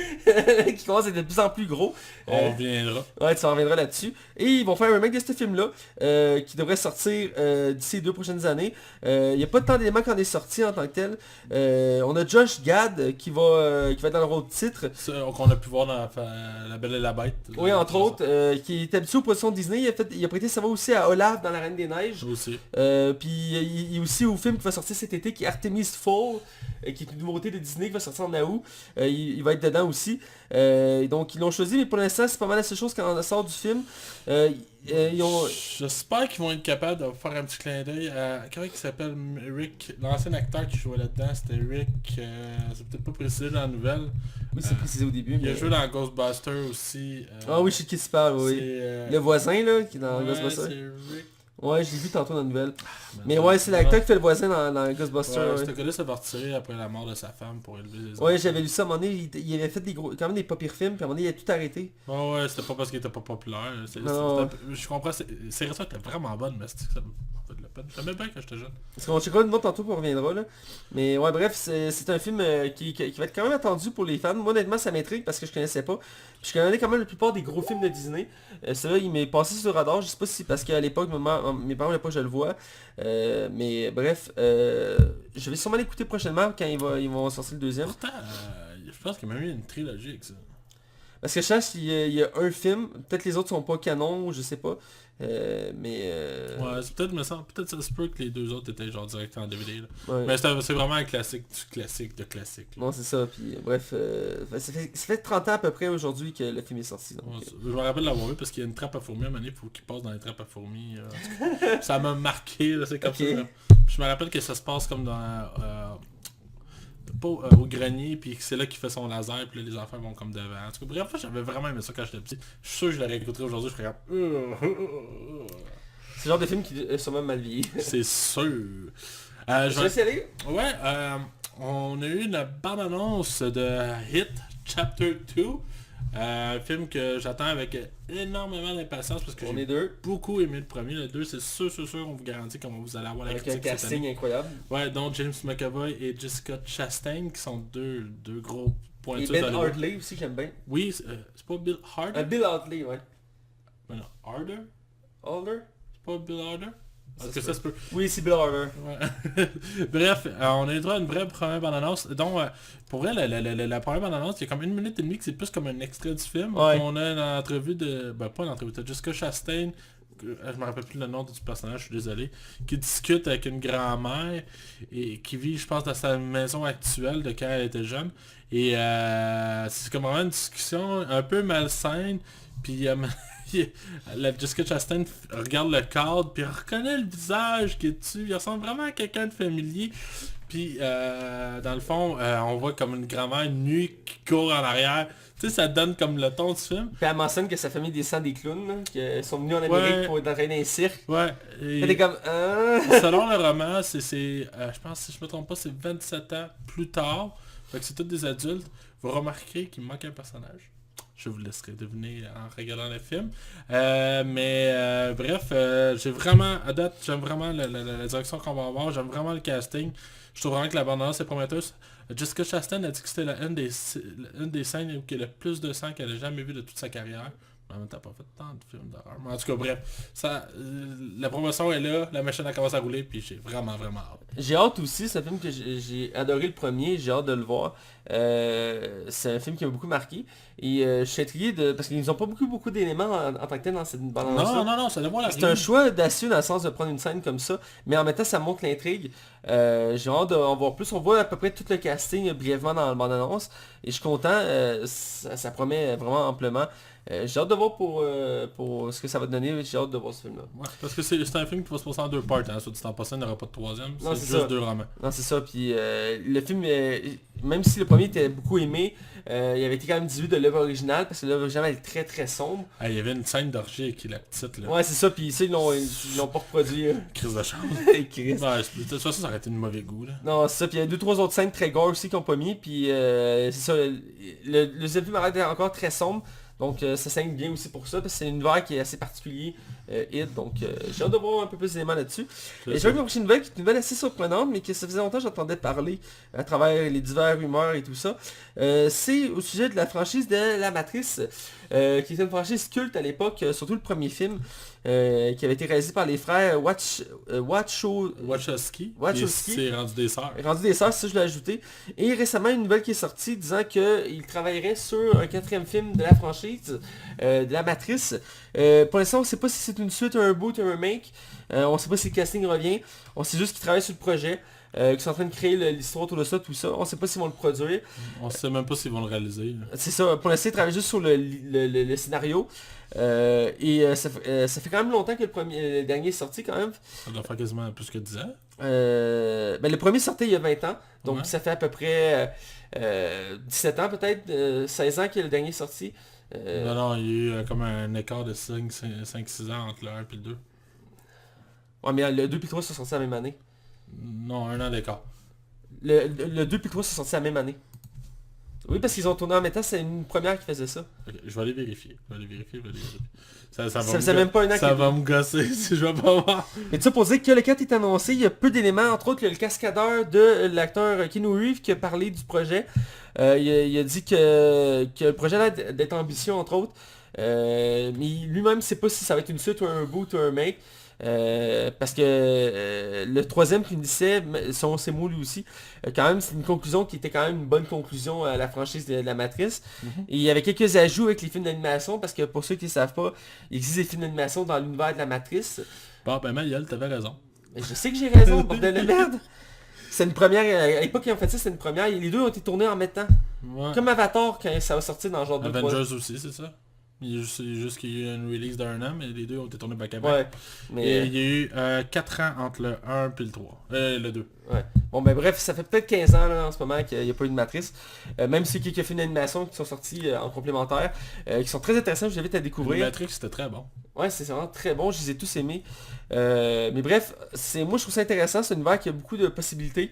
qui commence à être de plus en plus gros. On reviendra. Ouais, tu en reviendras là-dessus. Et ils vont faire un remake de ce film-là, qui devrait sortir d'ici les 2 prochaines années. Il n'y a pas tant d'éléments qui en est sorti en tant que tel. On a Josh Gad qui va être dans le rôle de titre. Qu'on a pu voir dans La Belle et la Bête. Oui, entre autres, qui est habitué aux positions de Disney. Il a prêté sa voix aussi à Olaf dans La Reine des Neiges. Aussi. Puis il est aussi au film qui va sortir cet été, qui est Artemis Fowl, qui est une nouveauté de Disney qui va sortir en août. Il va être dedans aussi. Donc ils l'ont choisi, mais pour l'instant c'est pas mal la seule chose quand on sort du film. J'espère qu'ils vont être capables de faire un petit clin d'œil à... Comment il s'appelle Rick, l'ancien acteur qui jouait là-dedans, c'était Rick, c'est peut-être pas précisé dans la nouvelle. Oui, c'est précisé au début. Il a joué dans Ghostbusters aussi. Ah oui, je sais de qui tu parles, oui. Le voisin là, qui est dans Ghostbusters. C'est Rick. Ouais, je l'ai vu tantôt dans la nouvelle. Mais ouais, c'est l'acteur qui fait le voisin dans Ghostbusters. Ouais, ce gars-là s'est retiré après la mort de sa femme pour élever les enfants. Ouais, j'avais lu ça à un moment donné, il avait fait quand même des pas pires films, puis à un moment donné, il a tout arrêté. Ouais, c'était pas parce qu'il était pas populaire. Je comprends, ses récits étaient vraiment bonnes, mais c'était ça. J'aimais bien quand j'étais jeune. Parce qu'on checkera une autre tantôt, puis on reviendra là. Mais ouais, bref, c'est un film qui va être quand même attendu pour les fans. Moi, honnêtement, ça m'intrigue parce que je connaissais pas. Puis je connais quand même la plupart des gros films de Disney. Celui-là, il m'est passé sur le radar. Je sais pas si c'est parce qu'à l'époque, mes parents voulaient pas que je le vois. Mais bref, je vais sûrement l'écouter prochainement quand ils vont sortir le deuxième. Pourtant, je pense qu'il y a même eu une trilogie avec ça. Parce que je sache qu'il y a un film, peut-être les autres sont pas canons, je sais pas. Ouais, c'est peut-être ça se peut que les deux autres étaient genre direct en DVD là. Ouais. Mais c'est vraiment un classique du classique de classique. Non, c'est ça. Puis bref, ça fait 30 ans à peu près aujourd'hui que le film est sorti. Donc, Ouais, je me rappelle l'avoir vu parce qu'il y a une trappe à fourmis à un moment donné, il faut qu'il passe dans les trappes à fourmis. Ça m'a marqué, là, c'est comme Ok. ça. Je me rappelle que ça se passe comme dans... pas au grenier, puis c'est là qu'il fait son laser, puis là les enfants vont comme devant. En tout cas, bref, j'avais vraiment aimé ça quand j'étais petit. Je suis sûr que je l'aurais écouté aujourd'hui, je ferais comme... c'est le genre de film qui est sûrement mal vieilli. C'est sûr. Je vais laisser aller. Ouais, on a eu une bande-annonce de Hit Chapter 2. Un film que j'attends avec énormément d'impatience parce que On est j'ai deux. beaucoup aimé le premier. Le 2, c'est sûr, on vous garantit comment vous allez avoir la Avec un critique cette casting année. incroyable. Ouais, donc James McAvoy et Jessica Chastain qui sont deux gros Et pointures Ben d'Hollywood. Hartley aussi, j'aime bien. Oui, c'est pas Bill Harder? Bill Hartley, ouais. Ben non, Harder? Harder? C'est pas Bill Harder? Ça Parce que se ça se peut. Oui, c'est Bill Harder. Ouais. Bref, on a eu droit à une vraie première bande-annonce. Donc, pour vrai, la première bande-annonce, il y a comme 1 minute et demie que c'est plus comme un extrait du film. Ouais. On a une entrevue de... Ben, pas une entrevue, de Jessica Chastain, je me rappelle plus le nom du personnage, je suis désolé, qui discute avec une grand-mère et qui vit, je pense, dans sa maison actuelle de quand elle était jeune. Et c'est comme vraiment une discussion un peu malsaine. Puis la Jessica Chastain regarde le cadre, puis elle reconnaît le visage qui est dessus. Il ressemble vraiment à quelqu'un de familier. Puis dans le fond, on voit comme une grand-mère nue qui court en arrière. Tu sais, ça donne comme le ton du film. Puis elle mentionne que sa famille descend des clowns, là, qu'ils sont venus en Amérique Ouais. pour être entraînés dans un cirque. Ouais. Et Elle est comme... selon le roman, je pense, si je me trompe pas, c'est 27 ans plus tard. Fait que c'est tous des adultes. Vous remarquerez qu'il manque un personnage. Je vous laisserai deviner en regardant le film. Bref, j'ai vraiment, à date, j'aime vraiment la direction qu'on va avoir. J'aime vraiment le casting. Je trouve vraiment que la bande-annonce est prometteuse. Jessica Chastain a dit que c'était une des scènes où il y a le plus de sang qu'elle a jamais vu de toute sa carrière. En même temps, pas fait tant de films d'horreur. Mais en tout cas, bref, la promotion est là, la machine a commencé à rouler, puis j'ai vraiment hâte. J'ai hâte aussi, c'est un film que j'ai adoré le premier, j'ai hâte de le voir. C'est un film qui m'a beaucoup marqué. Et je suis intrigué parce qu'ils n'ont pas beaucoup d'éléments en tant que tel dans cette bande-annonce. Non, ça devrait C'est un choix audacieux dans le sens de prendre une scène comme ça, mais en même temps ça montre l'intrigue. J'ai hâte d'en voir plus. On voit à peu près tout le casting brièvement dans la bande-annonce. Et je suis content, ça promet vraiment amplement. J'ai hâte de voir pour ce que ça va donner, j'ai hâte de voir ce film-là. Ouais, parce que c'est un film qui va se passer en 2 parts, hein. Soit dit en passant, il n'y aura pas de 3e, Non, c'est c'est juste ça. 2 romans. Non, c'est ça, puis le film, même si le premier était beaucoup aimé, il avait été quand même dilué de l'œuvre originale, parce que l'œuvre originale est très très sombre. Ah, il y avait une scène d'orgie avec la petite là. Ouais, c'est ça, puis ça, ils l'ont pas reproduit. Crise de chance. Chris. Ouais, de toute façon, ça aurait été de mauvais goût là. Non, c'est ça, puis il y a 2-3 autres scènes très gore aussi qu'ils n'ont pas mis, puis c'est ça, le deuxième film arrête d'être encore très sombre, donc ça saigne bien aussi pour ça, parce que c'est un univers qui est assez particulier, donc j'ai hâte de voir un peu plus d'éléments là-dessus. Et je vais une prochaine nouvelle qui est une nouvelle assez surprenante, mais que ça faisait longtemps que j'entendais parler à travers les divers rumeurs et tout ça. C'est au sujet de la franchise de La Matrice, qui était une franchise culte à l'époque, surtout le premier film, qui avait été réalisé par les frères Wachowski. Wachowski. C'est rendu des sœurs. Rendu des sœurs, c'est ça je l'ai ajouté. Et récemment, une nouvelle qui est sortie disant qu'il travaillerait sur un 4e film de la franchise, de La Matrice. Pour l'instant, on ne sait pas si c'est une suite, un boot, un remake. On ne sait pas si le casting revient. On sait juste qu'ils travaillent sur le projet. Qu'ils sont en train de créer l'histoire autour de ça, tout ça. On ne sait pas s'ils vont le produire. On sait même pas s'ils vont le réaliser. Là. C'est ça, pour l'instant, ils travaillent juste sur le scénario. Ça fait quand même longtemps que le dernier est sorti quand même. Ça doit faire quasiment plus que 10 ans. Le premier sortait il y a 20 ans, donc Ouais. ça fait à peu près 17 ans peut-être, 16 ans que le dernier est sorti. Non, il y a eu comme un écart de 5-6 ans entre le 1 et le 2. Ouais, mais le 2 et le 3 sont sortis la même année. Non, 1 an d'écart. Le 2 et le 3 sont sortis la même année. Oui, parce qu'ils ont tourné en même temps, c'est une première qui faisait ça. Ok, je vais aller vérifier. Ça Ça faisait même pas un an ça qu'il va me gosser si je vais pas voir. Mais tout ça pour dire que le 4 est annoncé, il y a peu d'éléments, entre autres il y a le cascadeur de l'acteur Keanu Reeves qui a parlé du projet. Il a dit que le projet a l'air d'être ambitieux, entre autres. Mais lui-même ne sait pas si ça va être une suite ou un reboot ou un remake. Parce que le troisième qu'il disait, selon ses mots lui aussi, quand même c'est une conclusion qui était quand même une bonne conclusion à la franchise de la Matrice. Et il y avait quelques ajouts avec les films d'animation, parce que pour ceux qui ne savent pas, il existe des films d'animation dans l'univers de la Matrice. Bon, ben Mayol, t'avais raison. Mais je sais que j'ai raison, bordel de merde. C'est une première, à l'époque ils ont fait ça, c'est une première. Les deux ont été tournés en même temps. Ouais. Comme Avatar quand ça va sortir dans genre 2-3. Avengers aussi, c'est ça? C'est juste qu'il y a eu une release d'un an, mais les deux ont été tournés back à back. Ouais. Mais Et il y a eu 4 ans entre le 1 et le 3. Le 2. ouais. Bon ben bref, ça fait peut-être 15 ans là, en ce moment qu'il n'y a pas eu de Matrice. Même si quelques films d'animation qui sont sortis en complémentaire, qui sont très intéressants, je vous invite à Le découvrir. Matrix, c'était très bon. Ouais, c'est vraiment très bon, je les ai tous aimés. Mais bref, moi je trouve ça intéressant, c'est un univers qui a beaucoup de possibilités.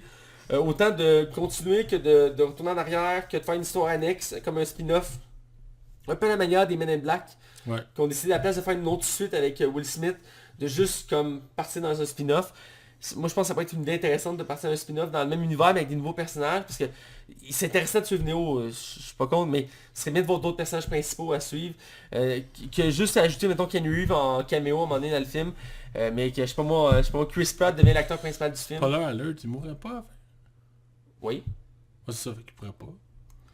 Autant de continuer que de retourner en arrière, que de faire une histoire annexe, comme un spin-off. Un peu à la manière des Men in Black, Ouais. qui ont décidé à la place de faire une autre suite avec Will Smith, de juste comme partir dans un spin-off. Moi je pense que ça pourrait être une idée intéressante de partir dans un spin-off dans le même univers mais avec des nouveaux personnages, parce que c'est intéressant de suivre Neo, je suis pas contre, mais ce serait bien de voir d'autres personnages principaux à suivre, que juste à ajouter mettons Keanu Reeves en caméo à un moment donné dans le film, mais que je sais pas moi, Chris Pratt devient l'acteur principal du film. Spoiler alert, il mourrait pas. Enfin. Oui. Ouais, c'est ça, fait qu'il pourrait pas.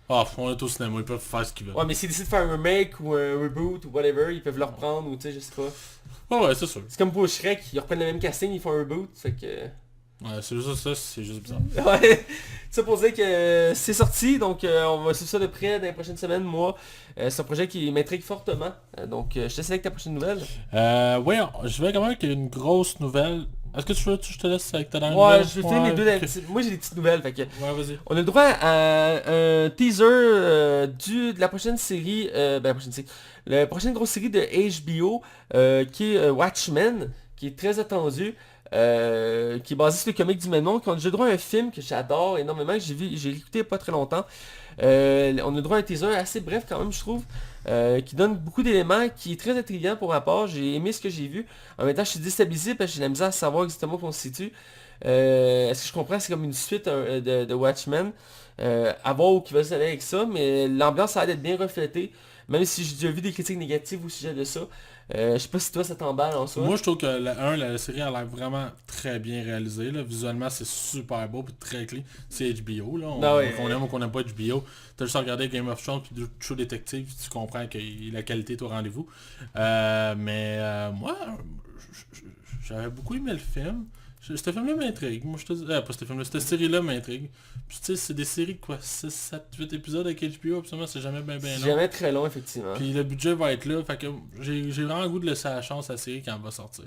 Ah, on est au cinéma, ils peuvent faire ce qu'ils veulent. Ouais, mais s'ils décident de faire un remake ou un reboot ou whatever, ils peuvent le reprendre ou tu sais, je sais pas. Ouais, c'est sûr. C'est comme pour Shrek, ils reprennent le même casting, ils font un reboot, fait que... Ouais, c'est juste ça, c'est juste bizarre. Ouais, ça pour dire que c'est sorti, donc on va suivre ça de près dans les prochaines semaines, moi. C'est un projet qui m'intrigue fortement, donc je te laisse avec ta prochaine nouvelle. Ouais, je vais quand même avec une grosse nouvelle. Est-ce que tu veux que je te laisse avec ta dernière Ouais, nouvelle? je vais finir mes deux... Moi j'ai des petites nouvelles, fait que... Ouais, vas-y. On a le droit à un teaser de la prochaine série, la prochaine série, la prochaine grosse série de HBO, qui est Watchmen, qui est très attendu. Qui est basé sur le comic du même nom, qui a déjà droit à un film que j'adore énormément, que j'ai écouté il n'y a pas très longtemps. On a droit à un teaser assez bref quand même je trouve, qui donne beaucoup d'éléments, qui est très intriguant pour ma part, j'ai aimé ce que j'ai vu. En même temps je suis déstabilisé parce que j'ai la misère à savoir exactement où on se situe. Est-ce que je comprends que c'est comme une suite de Watchmen, à voir où il va aller avec ça, mais l'ambiance a l'air d'être bien reflétée, même si j'ai déjà vu des critiques négatives au sujet de ça. Je sais pas si toi ça t'emballe en soi. Moi, je trouve que la série a l'air vraiment très bien réalisée. Là. Visuellement, c'est super beau et très clean. C'est HBO, là. Qu'on aime ou qu'on n'aime pas HBO. T'as juste à regarder Game of Thrones puis True Detective, tu comprends que la qualité est au rendez-vous. Moi, j'avais beaucoup aimé le film. Ce film-là m'intrigue. Moi, je te dis... pas ce film-là, cette série-là m'intrigue. Puis tu sais, c'est des séries de quoi, 6, 7, 8 épisodes avec HBO, absolument, c'est jamais bien long. C'est jamais très long, effectivement. Puis le budget va être là, fait que j'ai vraiment le goût de laisser la chance à la série quand elle va sortir.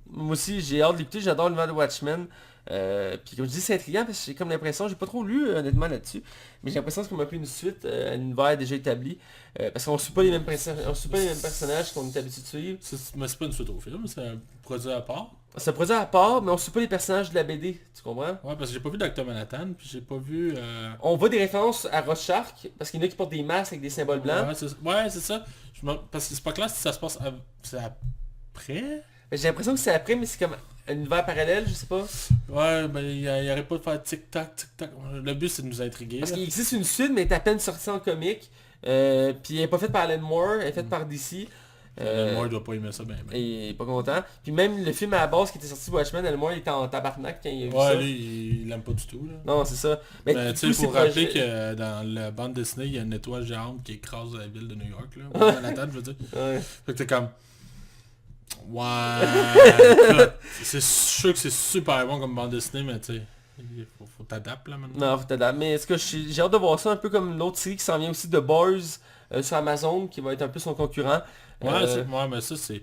Moi aussi, j'ai hâte de l'écouter, j'adore l'univers de Watchmen. Puis comme je dis, c'est intriguant parce que j'ai comme l'impression, j'ai pas trop lu honnêtement là-dessus, mais j'ai l'impression que c'est comme un peu une suite à l'univers déjà établi. Parce qu'on suit pas les mêmes personnages qu'on est habitué de suivre. Mais c'est pas une suite au film, c'est un produit à part. C'est un produit à part, mais on suit pas les personnages de la BD, tu comprends? Ouais, parce que j'ai pas vu Dr. Manhattan, puis j'ai pas vu... On voit des références à Rorschach, parce qu'il y en a qui portent des masques avec des symboles blancs. Ouais, c'est ça. Parce que c'est pas clair si ça se passe... C'est après? J'ai l'impression que c'est après, mais c'est comme un univers parallèle, je sais pas. Ouais, ben il arrête pas de faire tic-tac, tic-tac. Le but c'est de nous intriguer. Parce là. qu'il existe une suite, mais elle est à peine sortie en comic. Puis elle est pas faite par Alan Moore, elle est faite par DC. Alan Moore doit pas aimer ça ben. Et il est pas content. Puis même le film à la base qui était sorti Watchmen, Alan Moore il était en tabarnak quand il a vu ça. Ouais, lui, il l'aime pas du tout. Là. Non, c'est ça. Mais tu sais, pour rappeler que dans la bande dessinée, il y a une étoile géante qui écrase la ville de New York. Là. Manhattan, je veux dire. Ouais. Fait que t'es comme... Ouais, c'est sûr que c'est super bon comme bande dessinée, mais tu sais, faut t'adapter là maintenant. Non, faut t'adapter. Mais est-ce que j'ai hâte de voir ça un peu comme l'autre série qui s'en vient aussi de Boys sur Amazon, qui va être un peu son concurrent. Ouais, mais ça c'est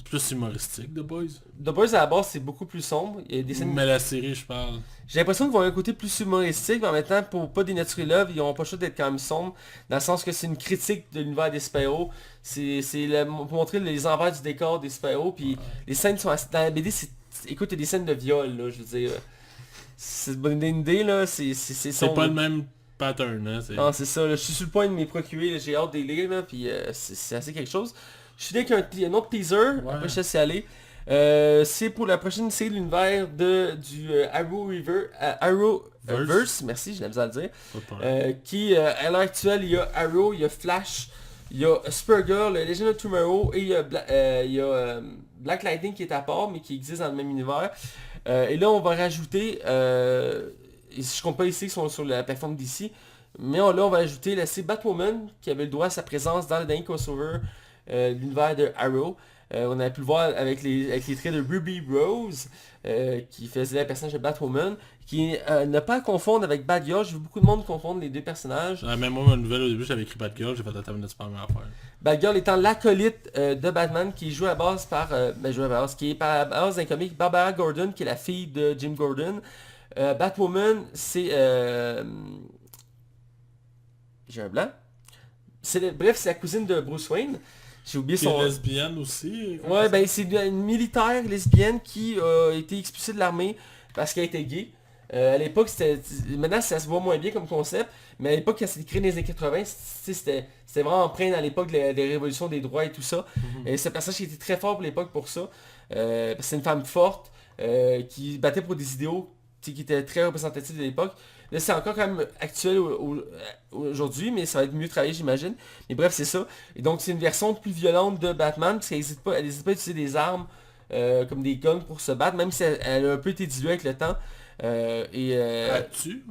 plus humoristique, The Boys. The Boys à la base c'est beaucoup plus sombre. Il y a des scènes... Mais la série, je parle. J'ai l'impression qu'ils vont avoir un côté plus humoristique, mais en même temps, pour pas dénaturer l'œuvre, ils n'auront pas le choix d'être quand même sombres, dans le sens que c'est une critique de l'univers des super-héros. C'est pour montrer les envers du décor des super-héros, puis les scènes sont... Dans la BD, écoute, il y a des scènes de viol, là, je veux dire. C'est une bonne idée, là, c'est C'est pas le même pattern, hein. Non, c'est ça, là, je suis sur le point de me procurer, là, j'ai hâte de les lire, là, puis c'est assez quelque chose. Je suis avec un autre teaser, après je laisse y aller. C'est pour la prochaine série de l'univers du Arrowverse, merci, j'ai la misère à le dire. Qui, à l'heure actuelle, il y a Arrow, il y a Flash, il y a Supergirl, Legend of Tomorrow, et il y a Black Lightning qui est à part, mais qui existe dans le même univers. Et là, on va rajouter, je compte pas ici, qui sont sur la plateforme d'ici, mais là, on va ajouter la série Batwoman, qui avait le droit à sa présence dans le dernier crossover de l'univers de Arrow. On a pu le voir avec les traits de Ruby Rose, qui faisait le personnage de Batwoman, qui n'a pas à confondre avec Batgirl. J'ai vu beaucoup de monde confondre les deux personnages. Même moi, ma nouvelle au début, j'avais écrit Batgirl, j'ai fait la table de super affaire. Batgirl étant l'acolyte de Batman, qui est joué à base qui est à base d'un comique Barbara Gordon, qui est la fille de Jim Gordon. Batwoman, c'est... J'ai un blanc. Bref, c'est la cousine de Bruce Wayne. J'ai oublié son... C'est lesbienne aussi. Ouais, ben c'est une militaire lesbienne qui a été expulsée de l'armée parce qu'elle était gay. À l'époque, maintenant ça se voit moins bien comme concept, mais à l'époque, quand c'était créé dans les années 80, c'était vraiment empreint dans l'époque des révolutions des droits et tout ça. Et c'est un personnage qui était très fort pour l'époque pour ça. C'est une femme forte qui battait pour des idéaux qui étaient très représentatifs de l'époque. Là, c'est encore quand même actuel aujourd'hui, mais ça va être mieux travaillé, j'imagine. Mais bref, c'est ça. Et donc, c'est une version plus violente de Batman, parce qu'elle n'hésite pas à utiliser des armes comme des guns pour se battre, même si elle a un peu été diluée avec le temps. Elle tue?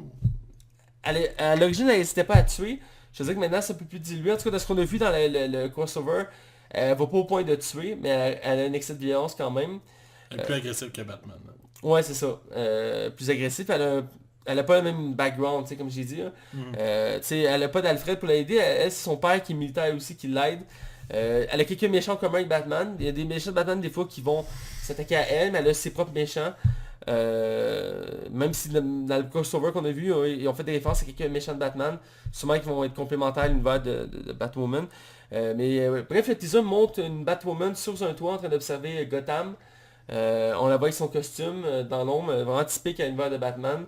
À l'origine, elle n'hésitait pas à tuer. Je veux dire que maintenant, c'est un peu plus dilué. En tout cas, de ce qu'on a vu dans le crossover, elle va pas au point de tuer, mais elle a un excès de violence quand même. Elle est plus agressive que Batman. Ouais, c'est ça. Plus agressif. Elle a pas le même background, comme j'ai dit. Elle a pas d'Alfred pour l'aider. Elle, c'est son père qui est militaire aussi qui l'aide. Elle a quelques méchants communs avec Batman. Il y a des méchants de Batman des fois qui vont s'attaquer à elle, mais elle a ses propres méchants. Même si dans le crossover qu'on a vu, ils ont fait des références à quelques méchants de Batman. Sûrement qui vont être complémentaires à l'univers de Batwoman. Bref, le teaser montre une Batwoman sur un toit en train d'observer Gotham. On la voit avec son costume dans l'ombre, vraiment typique à l'univers de Batman.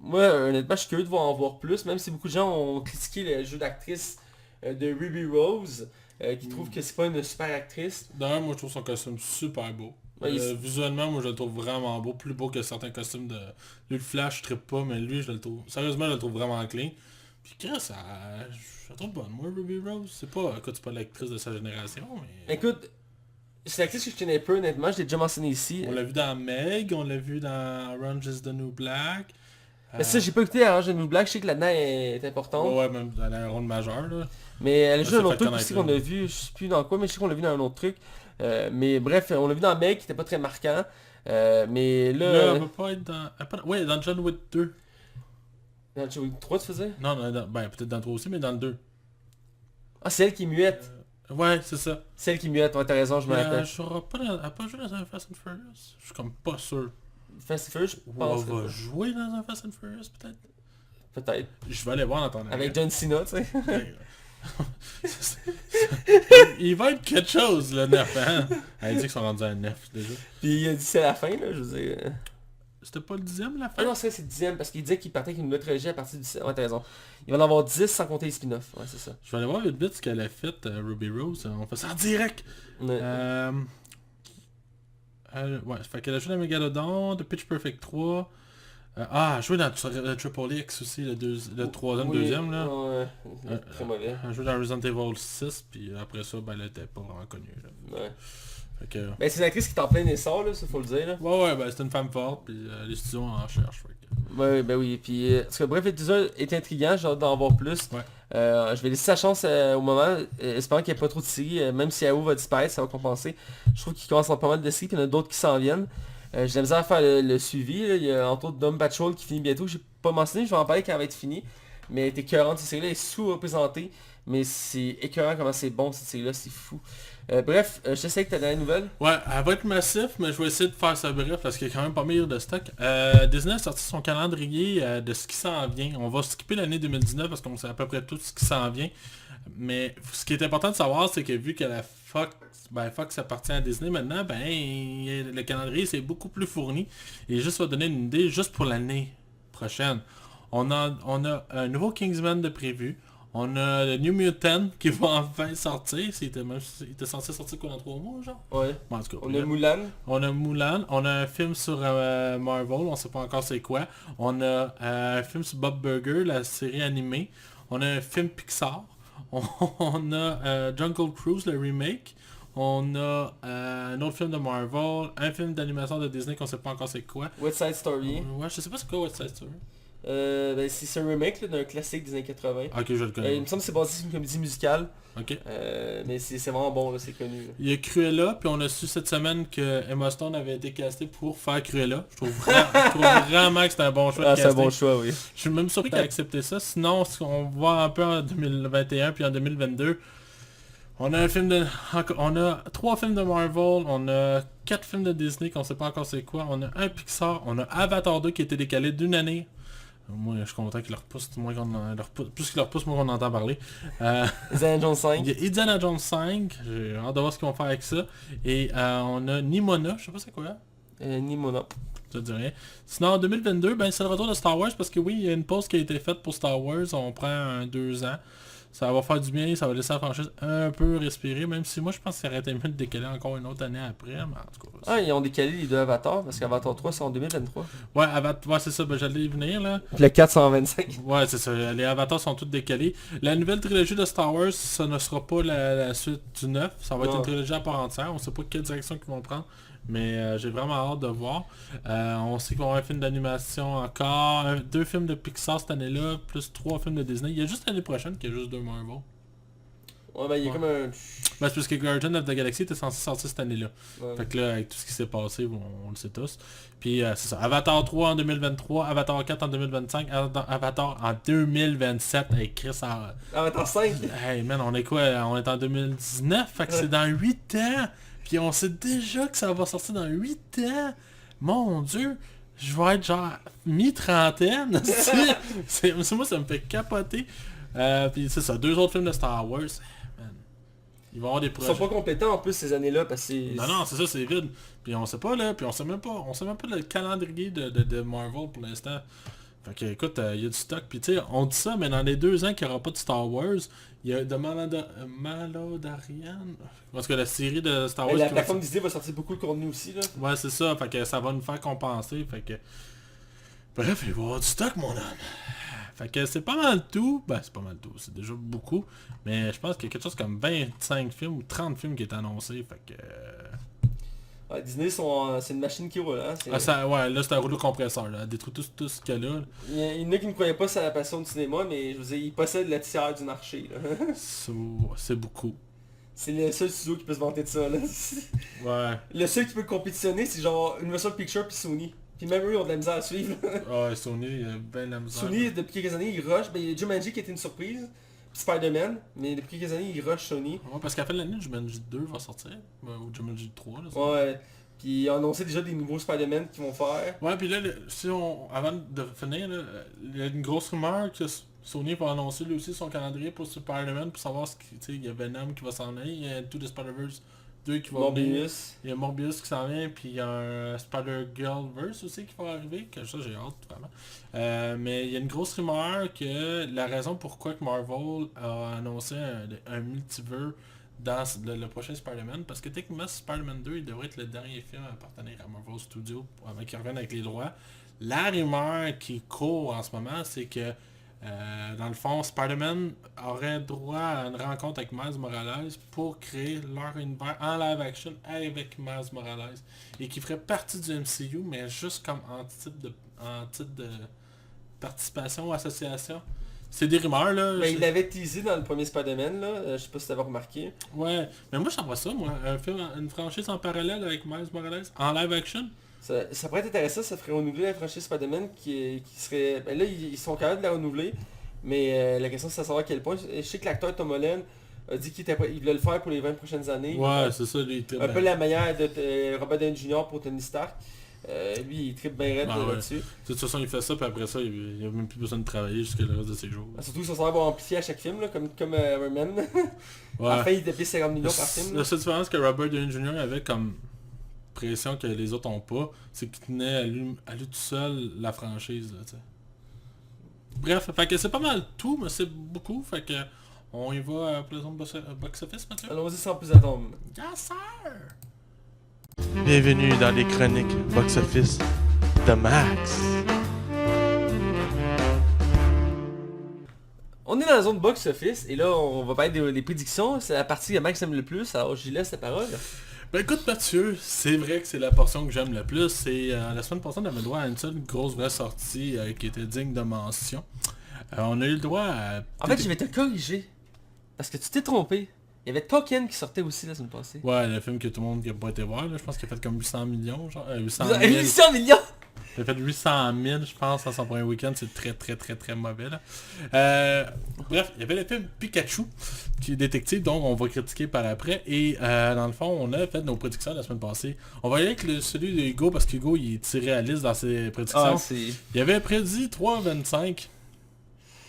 Moi, honnêtement, je suis curieux de en voir plus, même si beaucoup de gens ont critiqué le jeu d'actrice de Ruby Rose, qui trouvent que c'est pas une super actrice. D'ailleurs, moi je trouve son costume super beau. Visuellement, moi je le trouve vraiment beau, plus beau que certains costumes de... Lui, le Flash, je trippe pas, mais lui, je le trouve... Sérieusement, je le trouve vraiment clean. Puis Chris, je la trouve bonne. Moi, Ruby Rose, c'est pas l'actrice de sa génération, mais... Écoute, c'est l'actrice que je connais peu, honnêtement, je l'ai déjà mentionné ici. On l'a vu dans Meg, on l'a vu dans Orange is the New Black. Mais ça, j'ai pas écouté Orange is the New Black, je sais que là-dedans elle est importante. Ouais, même elle a un rôle majeur, là. Mais elle a joué dans un autre truc aussi qu'on a vu, je sais plus dans quoi, mais je sais qu'on l'a vu dans un autre truc. Mais bref, on l'a vu dans Meg, qui était pas très marquant. Mais là... Là, elle peut pas être dans... Ouais, dans John Wick 2. Dans John Wick 3, tu faisais? Non, peut-être dans le 3 aussi, mais dans le 2. Ah, c'est elle qui est muette. Ouais, c'est ça. C'est elle qui est muette, ouais, t'as raison, je me rappelle. Elle a pas joué dans un Fast and Furious? Je suis comme pas sûr. Fast and Furious, je pense. On va jouer dans un Fast and Furious, peut-être? Peut-être. Je vais aller voir dans ton avec John Cena, tu sais. Il va être quelque chose, le 9, hein? Elle dit qu'ils sont rendus à 9, déjà. Puis il a dit c'est la fin, là, je veux dire. C'était pas le 10e, la fin? Ah non, c'est le 10e, parce qu'il disait qu'il partait avec une nouvelle trilogie à partir du 10e. Ouais, t'as raison. Il va en avoir 10 sans compter les spin-offs. Ouais, c'est ça. Je vais aller voir vite ce qu'elle a fait, Ruby Rose. On fait ça en direct! Ouais. Ouais, ça fait qu'elle a joué dans Megalodon, de Pitch Perfect 3. Elle a joué dans Triple X aussi, le troisième, deuxième, là. Ouais, très mauvais. Elle a joué dans Resident Evil 6, puis après ça, ben, elle était pas vraiment connue, là. Ouais. Fait que... Ben c'est une actrice qui est en plein essor, là, ça faut le dire, là. Ouais, ben c'est une femme forte, puis les studios en cherchent, fait que... Ouais, ben oui, puis... bref, le teaser est intriguant, j'ai hâte d'en voir plus. Ouais. Je vais laisser sa chance au moment, espérant qu'il n'y ait pas trop de séries, même si AO va disparaître, ça va compenser. Je trouve qu'il commence à avoir pas mal de séries, puis il y en a d'autres qui s'en viennent. J'ai la misère à faire le suivi, là. Il y a entre autres Doom Patrol qui finit bientôt, j'ai pas mentionné, je vais en parler quand elle va être finie. Mais elle est écœurante, cette série-là est sous-représentée, mais c'est écœurant comment c'est bon cette série-là, c'est fou. Bref, je sais avec ta dernière nouvelle. Ouais, elle va être massif, mais je vais essayer de faire ça bref parce qu'il y a quand même pas mal de stock. Disney a sorti son calendrier de ce qui s'en vient. On va skipper l'année 2019 parce qu'on sait à peu près tout ce qui s'en vient. Mais ce qui est important de savoir, c'est que vu que la Fox appartient à Disney maintenant, ben le calendrier c'est beaucoup plus fourni. Et juste pour donner une idée, juste pour l'année prochaine, On a un nouveau Kingsman de prévu. On a le New Mutant qui va enfin sortir. Il était censé sortir quoi dans 3 mois, genre? Ouais. Bon, en tout cas, On a Mulan. On a Mulan. On a un film sur Marvel. On sait pas encore c'est quoi. On a un film sur Bob Burger, la série animée. On a un film Pixar. On a Jungle Cruise, le remake. On a un autre film de Marvel. Un film d'animation de Disney qu'on sait pas encore c'est quoi. West Side Story. Ouais, je sais pas c'est quoi West Side Story. Ben, c'est un remake là, d'un classique des années 80. Ok, je le connais. Il me semble que c'est basé sur une comédie musicale. Ok. Mais c'est vraiment bon, là, c'est connu. Là. Il y a Cruella, puis on a su cette semaine que Emma Stone avait été castée pour faire Cruella. Je trouve vraiment que c'était un bon choix de C'est un casting. bon choix, oui. Je suis même surpris qu'elle ait accepté ça. Sinon, on voit un peu en 2021 puis en 2022. On a 3 films de Marvel, on a 4 films de Disney qu'on sait pas encore c'est quoi, on a un Pixar, on a Avatar 2 qui a été décalé d'une année. Moi je suis content qu'il leur pousse, plus qu'il leur pousse, moins qu'on entend parler. Indiana Jones 5. Il y a Indiana Jones 5, j'ai hâte de voir ce qu'ils vont faire avec ça. Et on a Nimona, je sais pas c'est quoi. Nimona. Ça te dit rien. Sinon en 2022, ben c'est le retour de Star Wars parce que oui, il y a une pause qui a été faite pour Star Wars, on prend 2 ans. Ça va faire du bien, ça va laisser la franchise un peu respirer, même si moi je pense que ça aurait été mieux de décaler encore une autre année après, mais en tout cas... Ah, ils ont décalé les 2 Avatars, parce qu'Avatar 3 c'est en 2023. Ouais, c'est ça, ben j'allais y venir là. Puis le 425. Ouais, c'est ça, les Avatars sont tous décalés. La nouvelle trilogie de Star Wars, ça ne sera pas la suite du 9, ça va être une trilogie à part entière, on sait pas quelle direction ils vont prendre. Mais j'ai vraiment hâte de voir. On sait qu'il va y avoir un film d'animation encore, 2 films de Pixar cette année-là, plus 3 films de Disney. Il y a juste l'année prochaine qu'il y a juste 2 Marvel. Ouais, ben il y a comme un... Ben, c'est parce que Guardians of the Galaxy était censé sortir cette année-là. Ouais. Fait que là, avec tout ce qui s'est passé, on le sait tous. Puis c'est ça. Avatar 3 en 2023, Avatar 4 en 2025, Avatar en 2027 avec Chris en... Avatar 5. Hey man, on est quoi? On est en 2019, fait que c'est dans 8 ans. Puis on sait déjà que ça va sortir dans 8 ans. Mon dieu, je vais être genre mi-trentaine. Moi ça me fait capoter. Puis c'est ça, 2 autres films de Star Wars. Man, ils vont avoir des projets. Ils sont pas compétents en plus ces années-là parce que c'est... Non, c'est ça, c'est vide. Puis on sait pas là, puis on sait même pas le calendrier de Marvel pour l'instant. Fait que écoute, il y a du stock, puis tu sais, on dit ça, mais dans les 2 ans qu'il n'y aura pas de Star Wars, il y a de Mandalorian. Parce que la série de Star Wars... la plateforme Disney va sortir beaucoup de contenu aussi, là. Ouais, c'est ça, fait que ça va nous faire compenser, fait que... Bref, il va y avoir du stock, mon homme. Fait que c'est pas mal tout. Ben, c'est pas mal tout, c'est déjà beaucoup. Mais je pense qu'il y a quelque chose comme 25 films ou 30 films qui est annoncé, fait que... Ouais, Disney, c'est une machine qui roule, hein. Ouais, là c'est un rouleau compresseur, là. Elle détruit tout ce qu'il y a là. Il y en a qui ne croyaient pas à la passion du cinéma, mais je veux dire, ils possèdent la tiers du marché, là. C'est beaucoup. C'est le seul studio qui peut se vanter de ça, là. Ouais. Le seul qui peut compétitionner, c'est genre Universal Pictures puis Sony. Puis même eux, ils ont de la misère à suivre. Ouais, Sony, il a ben la misère. Sony, depuis quelques années, ils rushent. Ben, il y a Jumanji qui était une surprise. Puis Spider-Man. Mais depuis quelques années, ils rushent Sony. Ouais, parce qu'à la fin de l'année, Jumanji 2 va sortir. Ou Jumanji 3, là. Ouais. Puis ils ont annoncé déjà des nouveaux Spider-Man qu'ils vont faire. Ouais, puis là, avant de finir, là, il y a une grosse rumeur que Sony va annoncer lui aussi son calendrier pour Spider-Man pour savoir ce qu'il, tu sais, il y a Venom qui va s'en aller, il y a To the Spider-Verse 2 qui va venir, il y a Morbius qui s'en vient, puis il y a un Spider-Girl-Verse aussi qui va arriver, que ça j'ai hâte vraiment. Mais il y a une grosse rumeur que la raison pourquoi que Marvel a annoncé un multivers dans le prochain Spider-Man, parce que techniquement Spider-Man 2 il devrait être le dernier film à appartenir à Marvel Studios avant qu'ils reviennent avec les droits. La rumeur qui court en ce moment, c'est que dans le fond, Spider-Man aurait droit à une rencontre avec Miles Morales pour créer leur univers en live action avec Miles Morales et qui ferait partie du MCU, mais juste comme en titre de participation ou association. C'est des rumeurs là. Mais il l'avait teasé dans le premier Spider-Man là, je sais pas si t'avais remarqué. Ouais, mais moi j'envoie ça, moi, une franchise en parallèle avec Miles Morales en live action. Ça pourrait être intéressant, ça ferait renouveler la franchise Spider-Man qui serait... Ben là, ils sont capables de la renouveler, mais la question c'est de savoir à quel point. Je sais que l'acteur Tom Holland a dit qu'il voulait le faire pour les 20 prochaines années. Ouais, c'est ça, lui, un peu la manière de Robert Downey Jr. pour Tony Stark. Lui, il tripe bien raide là-dessus. De toute façon, il fait ça, puis après ça, il a même plus besoin de travailler jusqu'à le reste de ses jours. Surtout que son salaire va amplifier à chaque film, là, comme Iron Man. Ouais. À la fin, il dépasse 50 millions par film. La seule différence que Robert Downey Jr. avait comme pression que les autres ont pas, c'est qu'il tenait à lui tout seul la franchise, là, tu sais. Bref, fait que c'est pas mal tout, mais c'est beaucoup, fait que on y va pour les autres box-office, Mathieu? Allons-y sans plus attendre. Yes, sir! Bienvenue dans les chroniques box-office de Max. On est dans la zone box-office, et là, on va parler des prédictions. C'est la partie que Max aime le plus, alors j'y laisse la parole. Ben écoute Mathieu, c'est vrai que c'est la portion que j'aime le plus. C'est la semaine passée, on avait le droit à une seule grosse vraie sortie qui était digne de mention. On a eu le droit à... En fait, je vais te corriger, parce que tu t'es trompé. Il y avait Tolkien qui sortait aussi la semaine passée. Ouais, le film que tout le monde n'a pas été voir, là, je pense qu'il a fait comme 800 millions, genre 800 Vous 000. avez 800 millions! Il a fait 800 000, je pense, à son premier week-end. C'est très mauvais, là. Bref, il y avait le film Pikachu, qui est détective, donc on va critiquer par après. Et dans le fond, on a fait nos prédictions la semaine passée. On va y aller avec celui de Hugo, parce qu'Hugo, il est tiré à liste dans ses prédictions. Il avait prédit 3,25.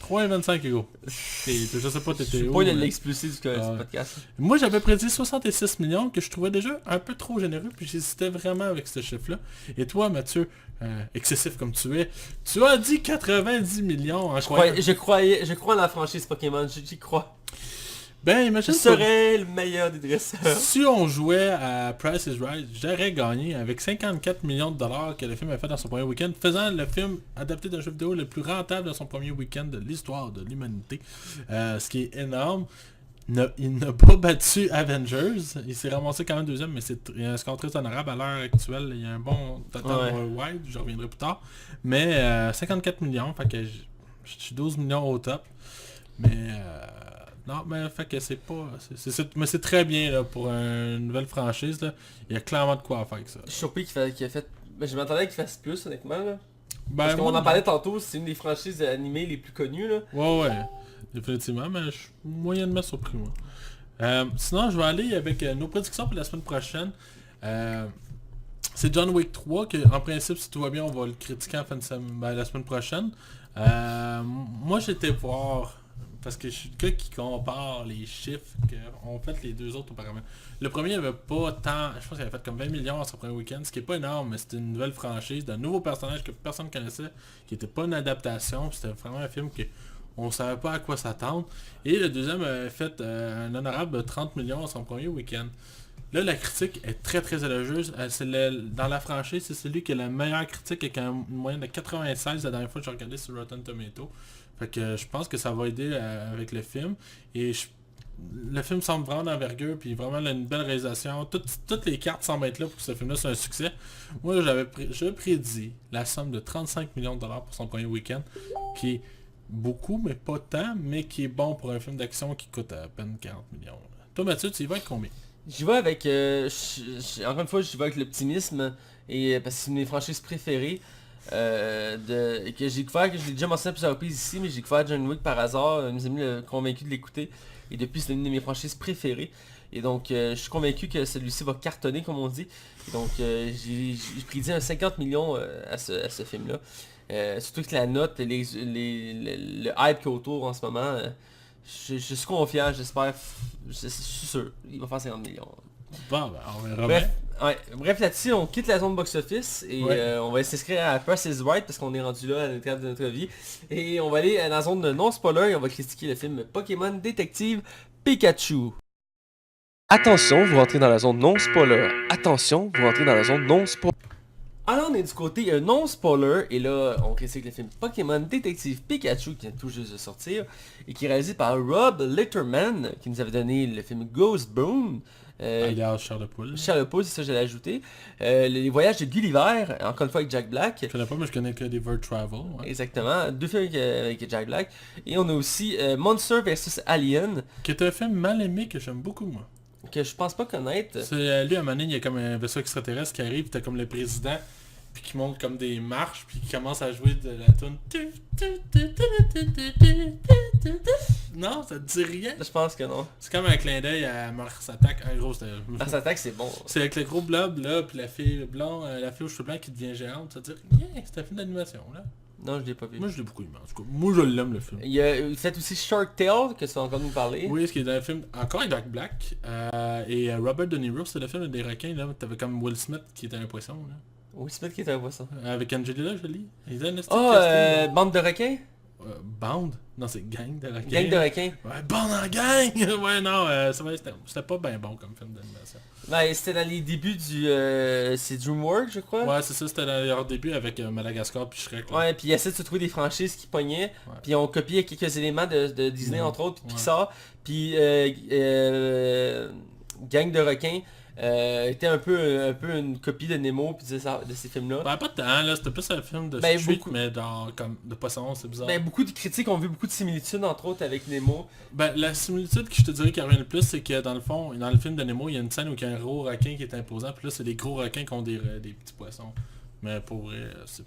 3,25 Hugo. Je sais pas, t'étais où. Je suis pas l'expulsé du podcast. Moi, j'avais prédit 66 millions, que je trouvais déjà un peu trop généreux, puis j'hésitais vraiment avec ce chiffre-là. Et toi, Mathieu, excessif comme tu es, tu as dit 90 millions en croyant... Je crois en la franchise Pokémon, j'y crois. Ben, imagine... Je serais le meilleur des dresseurs. Si on jouait à Price is Right, j'aurais gagné avec 54 millions de dollars que le film a fait dans son premier week-end, faisant le film adapté d'un jeu vidéo le plus rentable de son premier week-end de l'histoire de l'humanité. Ce qui est énorme. Il n'a pas battu Avengers. Il s'est ramassé quand même deuxième, mais il y a un score très honorable à l'heure actuelle. Il y a un bon total worldwide, je reviendrai plus tard. Mais 54 millions, fait que je suis 12 millions au top. Mais... non, mais fait que c'est pas... mais c'est très bien là, pour une nouvelle franchise. Là. Il y a clairement de quoi faire avec ça. Je suis surpris qu'il a fait... Ben, je m'attendais qu'il fasse plus, honnêtement. Là. Ben, parce qu'on en parlait tantôt, c'est une des franchises animées les plus connues. Là. Ouais. Définitivement, mais je suis moyennement surpris, moi. Sinon, je vais aller avec nos prédictions pour la semaine prochaine. C'est John Wick 3, que en principe, si tout va bien, on va le critiquer en fin de la semaine prochaine. Moi, j'étais voir... Parce que je suis le gars qui compare les chiffres qu'ont fait les deux autres auparavant. Le premier avait pas tant... Je pense qu'il avait fait comme 20 millions à son premier week-end, ce qui est pas énorme, mais c'était une nouvelle franchise, d'un nouveau personnage que personne ne connaissait, qui était pas une adaptation. C'était vraiment un film que on savait pas à quoi s'attendre. Et le deuxième avait fait un honorable 30 millions à son premier week-end. Là, la critique est très élogieuse. Dans la franchise, c'est celui qui a la meilleure critique avec une moyenne de 96 la dernière fois que j'ai regardé sur Rotten Tomatoes. Fait que je pense que ça va aider avec le film. Et le film semble vraiment d'envergure, puis vraiment une belle réalisation. Toutes les cartes semblent être là pour que ce film-là soit un succès. Moi, je prédis la somme de 35 millions de dollars pour son premier week-end, qui est beaucoup, mais pas tant, mais qui est bon pour un film d'action qui coûte à peine 40 millions. Toi, Mathieu, tu y vas avec combien? J'y vais avec... encore une fois, j'y vais avec l'optimisme, et parce que c'est une de mes franchises préférées. Que j'ai découvert, que je l'ai déjà mentionné plusieurs reprises ici, mais j'ai découvert John Wick par hasard, mes amis m'ont convaincu de l'écouter, et depuis c'est une de mes franchises préférées, et donc je suis convaincu que celui-ci va cartonner comme on dit, et donc j'ai prédit un 50 millions à ce film-là, surtout que la note, le hype qu'il y a autour en ce moment, je suis confiant, j'espère, je suis sûr, il va faire 50 millions. Bon, ben, on verra bien. Bref, là-dessus, on quitte la zone box-office et on va s'inscrire à Price is Right parce qu'on est rendu là à l'étape de notre vie. Et on va aller dans la zone de non-spoiler et on va critiquer le film Pokémon Détective Pikachu. Attention, vous rentrez dans la zone non-spoiler. Attention, vous rentrez dans la zone non-spoiler. Alors on est du côté non-spoiler et là on critique le film Pokémon Détective Pikachu qui vient tout juste de sortir et qui est réalisé par Rob Litterman qui nous avait donné le film Ghost Boone. Alias Charles Poule. Charles Poule, c'est ça que j'allais ajouter. Les voyages de Gulliver, encore une fois avec Jack Black. Je connais pas, mais je connais que des Bird Travel. Ouais. Exactement, deux films avec Jack Black. Et on a aussi Monster vs Alien. Qui est un film mal aimé que j'aime beaucoup, moi. Que je pense pas connaître. C'est lui, à un moment donné, il y a comme un vaisseau extraterrestre qui arrive, t'as comme le président, puis qui monte comme des marches, puis qui commence à jouer de la tune. Non, ça te dit rien? Je pense que non. C'est comme un clin d'œil à Mars Attack. Un gros, c'était... Mars Attack, c'est bon. C'est avec le gros blob, là, puis la fille blonde, la fille aux cheveux blancs qui devient géante. Ça veut dire, yeah, c'est un film d'animation, là. Non, je l'ai pas vu. Moi, je l'ai beaucoup aimé, en tout cas. Moi, je l'aime, le film. Il fait aussi Shark Tale, que tu vas encore nous parler. Oui, ce qui est un film, encore avec Jack Black, et Robert De Niro, c'est le film des requins, là. T'avais comme Will Smith qui était un poisson, là. Will Smith qui est un poisson. Avec Angelina Jolie. Bande de requins? Bound? Non, c'est Gang de requins. Gang de requins. Ouais, Bound en gang! Ouais, non, c'est vrai, c'était pas bien bon comme film d'animation. Ben, c'était dans les débuts du... c'est DreamWorks, je crois. Ouais, c'est ça, c'était dans leur début avec Madagascar puis Shrek. Là. Ouais, puis ils essaient de se trouver des franchises qui pognaient. Puis on copiait quelques éléments de Disney, entre autres, puis Pixar. Puis Gang de requins était un peu une copie de Nemo puis de ces films-là. Ben, pas tant, là, c'était plus un film de Ben, street, beaucoup. mais comme de poisson, c'est bizarre. Ben, beaucoup de critiques ont vu beaucoup de similitudes, entre autres, avec Nemo. Ben, la similitude que je te dirais qui revient le plus, c'est que dans le fond, dans le film de Nemo, il y a une scène où il y a un gros requin qui est imposant, puis là, c'est des gros requins qui ont des petits poissons. Mais pour vrai, c'est...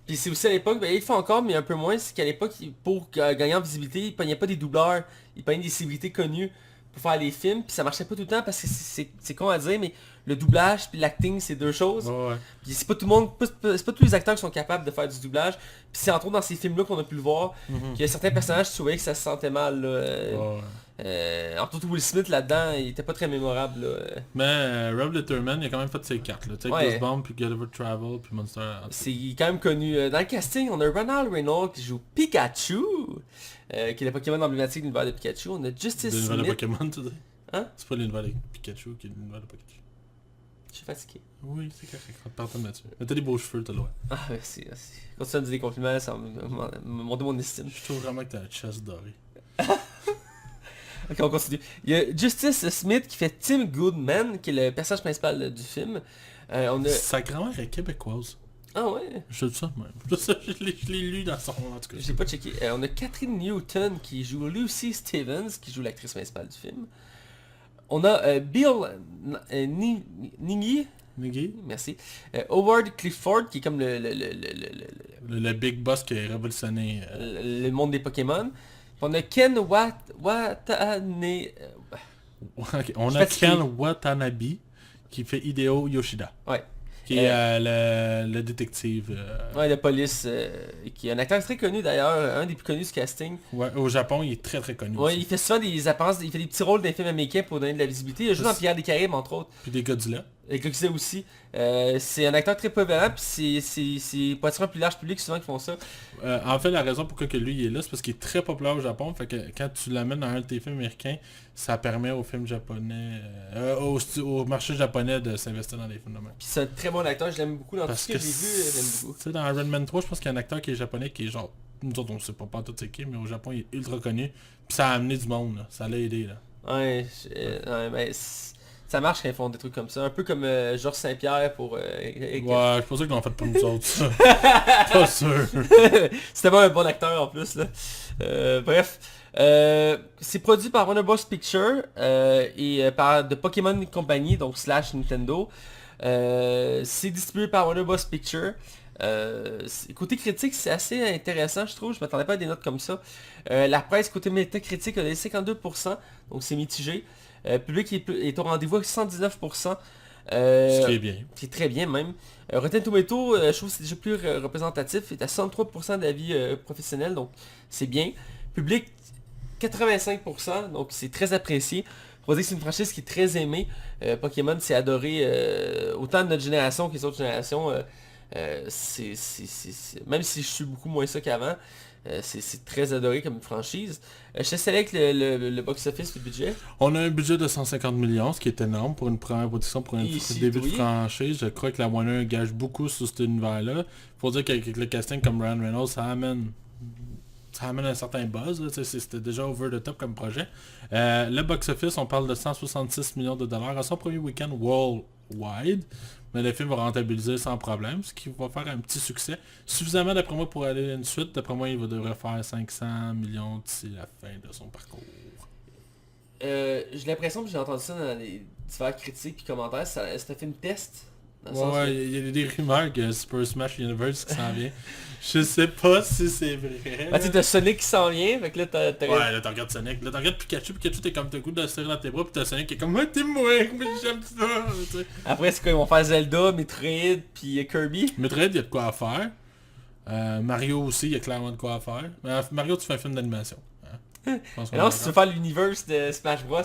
Puis c'est aussi à l'époque, ben, ils le font encore, mais un peu moins, c'est qu'à l'époque, pour gagner en visibilité, ils pognaient pas des doubleurs, ils pognaient des célébrités connues pour faire les films, puis ça marchait pas tout le temps parce que c'est con à dire, mais le doublage puis l'acting, c'est deux choses. Ouais. Puis c'est pas tout le monde, c'est pas tous les acteurs qui sont capables de faire du doublage. Puis c'est entre autres dans ces films-là qu'on a pu le voir, qu'il y a certains personnages, tu voyais que ça se sentait mal. Là, entre autres Will Smith là-dedans, il était pas très mémorable. Là. Mais Rob Litterman, il a quand même fait ses cartes. Là. Tu sais, Goosebumps, puis Gulliver Travel, puis Monster. C'est quand même connu. Dans le casting, on a Ronald Reynolds qui joue Pikachu, qui est le Pokémon emblématique de l'univers de Pikachu. On a Justice de l'univers de Smith. Pokémon, tu dis? Hein? C'est pas l'univers de Pikachu qui est l'univers de Pikachu. Je suis fatigué. Oui, c'est correct. Partons là-dessus. Mais t'as des beaux cheveux, t'as le droit. Ah merci, merci. Quand tu me dis des compliments, ça va me monter mon estime. Je trouve vraiment que t'as la chasse dorée. Ok, on continue. Il y a Justice Smith qui fait Tim Goodman, qui est le personnage principal du film. On a... Sa grand-mère est québécoise. Ah ouais? Je dis ça même. Je l'ai lu dans son... En tout cas. J'ai pas checké. On a Catherine Newton qui joue Lucy Stevens, qui joue l'actrice principale du film. On a Bill Nighy. Niggy? Merci. Howard Clifford, qui est comme Le big boss qui a révolutionné... le monde des Pokémon. On a Ken Watanabe. Okay. On a Ken Watanabe qui fait Hideo Yoshida. Ouais. Qui est le détective. Ouais, de police, qui est un acteur très connu d'ailleurs, un des plus connus du casting. Ouais, au Japon, il est très très connu. Ouais, aussi. il fait souvent des apparences, il fait des petits rôles dans les films américains pour donner de la visibilité. Il a joué dans Pirates des Caraïbes, entre autres. Puis des Godzilla. Et Godzilla aussi. C'est un acteur très populaire, puis c'est pour attirer un plus large public souvent qui font ça. En fait, la raison pourquoi que lui il est là, c'est parce qu'il est très populaire au Japon. Fait que quand tu l'amènes dans un de tes films américains, ça permet aux films japonais, au marché japonais de s'investir dans des films de même. Puis c'est un très bon acteur, je l'aime beaucoup dans Parce tout ce que j'ai vu, je l'aime beaucoup. Tu sais, dans Iron Man 3, je pense qu'il y a un acteur qui est japonais qui est genre... Nous autres, on sait pas tout c'est qui, mais au Japon, il est ultra connu. Puis ça a amené du monde, là. Ça l'a aidé, là. Ouais, ben, ça marche quand ils font des trucs comme ça. Un peu comme Georges Saint-Pierre pour... Ouais, je pense pas qu'ils l'ont fait pour nous autres, ça. Pas sûr. C'était pas un bon acteur en plus, là. Bref. C'est produit par Warner Bros. Pictures et par The Pokémon Company, donc / Nintendo. C'est distribué par Warner Bros. Pictures. Côté critique, c'est assez intéressant, je trouve. Je m'attendais pas à des notes comme ça. La presse côté métacritique a donné 52%, donc c'est mitigé. Public est au rendez-vous avec 119%. Ce qui est bien. C'est très bien même. Rotten Tomato, je trouve que c'est déjà plus représentatif. Il est à 63% d'avis professionnels, donc c'est bien. Public, 85%, donc c'est très apprécié. Faut dire que c'est une franchise qui est très aimée. Pokémon, c'est adoré autant de notre génération que les autres générations. Même si je suis beaucoup moins ça qu'avant, c'est très adoré comme franchise. Je te laisse aller avec le box-office, le budget. On a un budget de 150 millions, ce qui est énorme pour une première production, pour un début de franchise. Je crois que la Warner gage beaucoup sur cet univers-là. Faut dire qu'avec le casting comme Ryan Reynolds, ça amène un certain buzz. C'était déjà over the top comme projet. Le box-office, on parle de 166 millions de dollars à son premier week-end worldwide. Mais le film va rentabiliser sans problème, ce qui va faire un petit succès. Suffisamment d'après moi pour aller à une suite. D'après moi, il devrait faire 500 millions d'ici la fin de son parcours. J'ai l'impression que j'ai entendu ça dans les divers critiques et commentaires. C'est un film test. Ouais, il y a des rumeurs que Super Smash Universe qui s'en vient. Je sais pas si c'est vrai. Ah, tu sais, t'as Sonic qui s'en vient, fait que là t'as... Ouais, là t'en regardes Sonic, là t'en regardes Pikachu t'es comme t'as le goût de le serrer dans tes bras, puis t'as Sonic qui est comme « Ouais, t'es moi, mais j'aime ça », tu sais. Après, c'est quoi, ils vont faire Zelda, Metroid, puis Kirby. Metroid, il y a de quoi à faire. Mario aussi, il y a clairement de quoi à faire. Mais Mario, tu fais un film d'animation. Hein? Je pense qu'on Mais non, est si tu veux d'accord. faire l'universe de Smash Bros,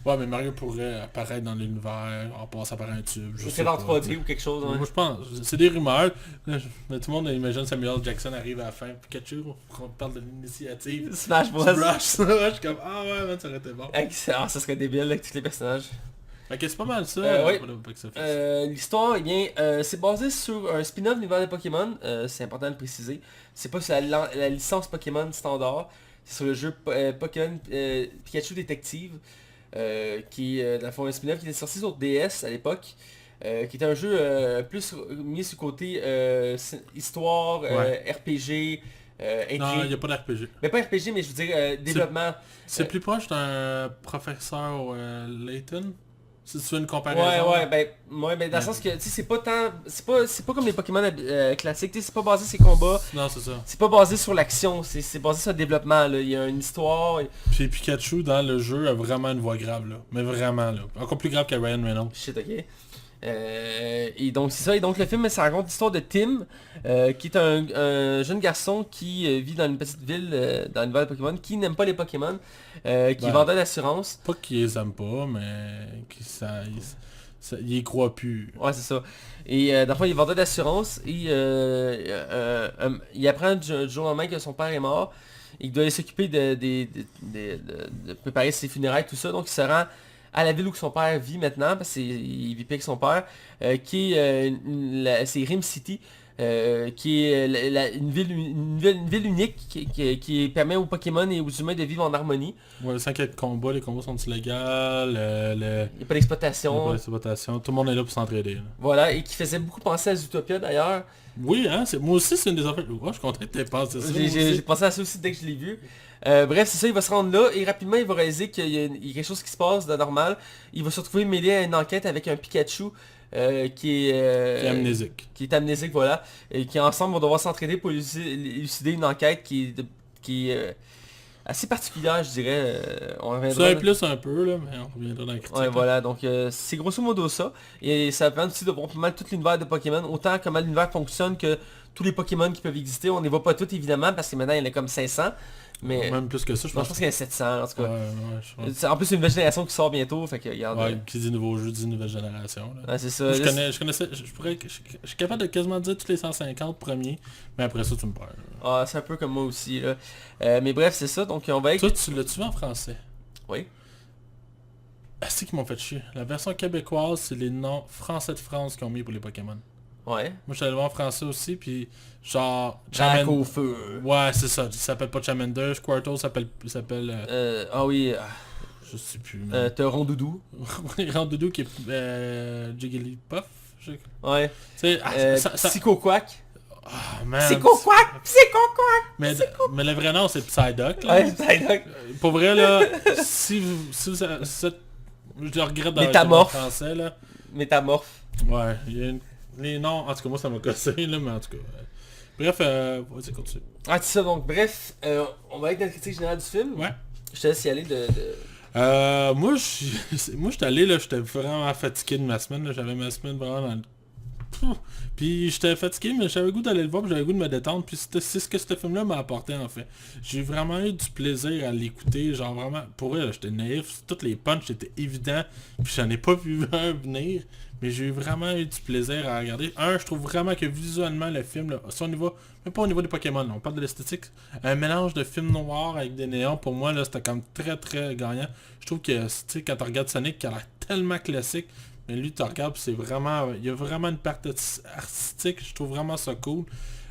Ouais, mais Mario pourrait apparaître dans l'univers en passant par un tube. Je c'est sais fait en pas. 3D ou quelque chose. Moi Ouais. je pense, c'est des rumeurs. Mais tout le monde imagine Samuel Jackson arrive à la fin. Pikachu, on parle de l'initiative. Smash Bros. Smash. Ouais, je suis comme, ah ouais, man, ça aurait été bon. Excellent, ça serait débile avec tous les personnages. Fait que c'est pas mal ça Oui. pour le box-office. L'histoire, eh bien, c'est basé sur un spin-off de l'univers de Pokémon. C'est important de le préciser. C'est pas sur la licence Pokémon standard. C'est sur le jeu Pokémon Pikachu Detective. Qui est dans le fond un spin-off qui était sorti sur DS à l'époque. Qui était un jeu plus mis sur le côté histoire, RPG, intrigue. Non, il n'y a pas d'RPG. Mais pas RPG, mais je veux dire développement. C'est plus proche d'un professeur Layton. Si tu fais une comparaison. Ouais, ben dans le sens que tu sais c'est pas tant. C'est pas comme les Pokémon classiques, tu sais, c'est pas basé sur les combats. Non, c'est ça. C'est pas basé sur l'action, c'est basé sur le développement, là. Il y a une histoire. Puis Pikachu dans le jeu a vraiment une voix grave là. Mais vraiment là. Encore plus grave que Ryan Reynolds. Shit, ok. Et donc c'est ça, et donc le film ça raconte l'histoire de Tim, qui est un jeune garçon qui vit dans une petite ville dans l'univers de Pokémon, qui n'aime pas les Pokémon, qui est vendeur d'assurance. Pas qu'il les aime pas, mais il y croit plus. Ouais, c'est ça. Et dans le fond, il est vendeur d'assurance et il apprend du jour au lendemain que son père est mort et qu'il doit aller s'occuper de préparer ses funérailles, tout ça. Donc il se rend à la ville où son père vit maintenant, parce qu'il vit plus avec son père, qui est c'est Rim City, qui est une ville unique qui permet aux Pokémon et aux humains de vivre en harmonie. Ouais, sans qu'il y ait de combat, les combats sont illégaux, Il n'y a pas il y a pas d'exploitation. d'exploitation, tout le monde est là pour s'entraider. Là. Voilà, et qui faisait beaucoup penser à Zootopia d'ailleurs. Oui, hein, moi aussi c'est une des affaires. Ouais, je suis content que t'aies pensé ça. moi J'ai aussi. pensé à ça aussi dès que je l'ai vu. Bref, c'est ça, il va se rendre là et rapidement il va réaliser qu'il y a quelque chose qui se passe de normal. Il va se retrouver mêlé à une enquête avec un Pikachu qui est amnésique. Qui est amnésique, voilà. Et qui ensemble vont devoir s'entraider pour élucider une enquête qui est assez particulière, je dirais. On reviendra. Ça implique un peu là, mais on reviendra dans la critique. Ouais, là. voilà, donc c'est grosso modo ça. Et ça permet aussi de voir pas mal tout l'univers de Pokémon, autant comment l'univers fonctionne que tous les Pokémon qui peuvent exister. On ne les voit pas tous évidemment, parce que maintenant il y en a comme 500. Mais Même plus que ça, je non, pense. je pense qu'il y en a 700 en tout cas. Ouais, En plus c'est une nouvelle génération qui sort bientôt, fait que regarde. Ouais, qui dit nouveau jeu, dit nouvelle génération. Là. Ouais, c'est ça. Je connaissais, je suis capable de quasiment dire tous les 150 premiers, mais après ça tu me perds. Là. Ah, c'est un peu comme moi aussi là. Mais bref, c'est ça, donc on va avec... Toi, tu l'as-tu vu en français? Oui. Ah, c'est qui m'ont fait chier. La version québécoise, c'est les noms français de France qu'ils ont mis pour les Pokémon. Ouais. Moi, je suis allé le voir en français aussi, puis genre... Jack au feu. Ouais, c'est ça. Il s'appelle pas Charmander. Squirtle s'appelle Ah oui, je sais plus. Mais... t'as Rondoudou. Randoudou qui est Jigglypuff. Ouais. Tu sais, Psycho-Quack. Ah, man. Psycho-Quack! Psycho-Quack! Mais le vrai nom, c'est Psyduck. Là. Ouais, Psyduck. Pour vrai, là, si vous je le regrette dans le Métamorphe. français, là. Métamorphe. Ouais, il y a les noms, en tout cas, moi, ça m'a cassé, là, mais en tout cas... Bref, vas-y, continue. Ah, c'est ça, donc bref, on va avec notre critique générale du film. Ouais. Je te laisse y aller de... Moi, j'étais allé, là, j'étais vraiment fatigué de ma semaine, là, j'avais ma semaine vraiment dans le... Puis j'étais fatigué, mais j'avais le goût d'aller le voir, puis j'avais le goût de me détendre, puis c'est ce que ce film-là m'a apporté, en fait. J'ai vraiment eu du plaisir à l'écouter, genre vraiment, pour elle, j'étais naïf, toutes les punchs étaient évidents, puis j'en ai pas vu un venir, mais j'ai vraiment eu du plaisir à regarder. Je trouve vraiment que visuellement, le film, là, si on y va, même pas au niveau des Pokémon, là, on parle de l'esthétique, un mélange de film noir avec des néons, pour moi, là, c'était comme très très gagnant. Je trouve que, tu sais, quand tu regardes Sonic, qui a l'air tellement classique, mais lui, tu regardes, c'est vraiment... Il y a vraiment une part artistique, je trouve vraiment ça cool.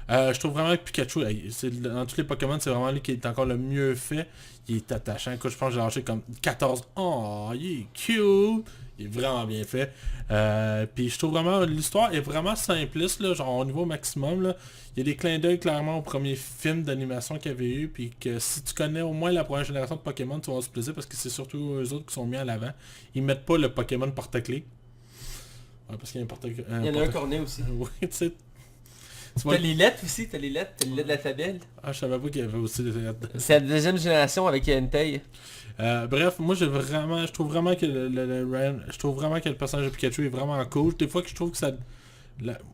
Je trouve vraiment que Pikachu, dans tous les Pokémon, c'est vraiment lui qui est encore le mieux fait. Il est attachant. Écoute, je pense que j'ai lâché comme 14. Oh, il est cute! Il est vraiment bien fait. Puis je trouve vraiment... L'histoire est vraiment simpliste, là, genre au niveau maximum. Là. Il y a des clins d'œil clairement au premier film d'animation qu'il y avait eu. Puis que si tu connais au moins la première génération de Pokémon, tu vas avoir du plaisir parce que c'est surtout eux autres qui sont mis à l'avant. Ils mettent pas le Pokémon porte-clés. Ouais, parce qu'il y a un porte-clés. Il y en a un cornet aussi. Oui, tu sais. T'as les lettres aussi, t'as les lettres de l'alphabet. Ah, je savais pas qu'il y avait aussi des lettres. C'est la deuxième génération avec Entei. Bref, moi je trouve vraiment que le personnage de Pikachu est vraiment cool. Des fois que je trouve que ça...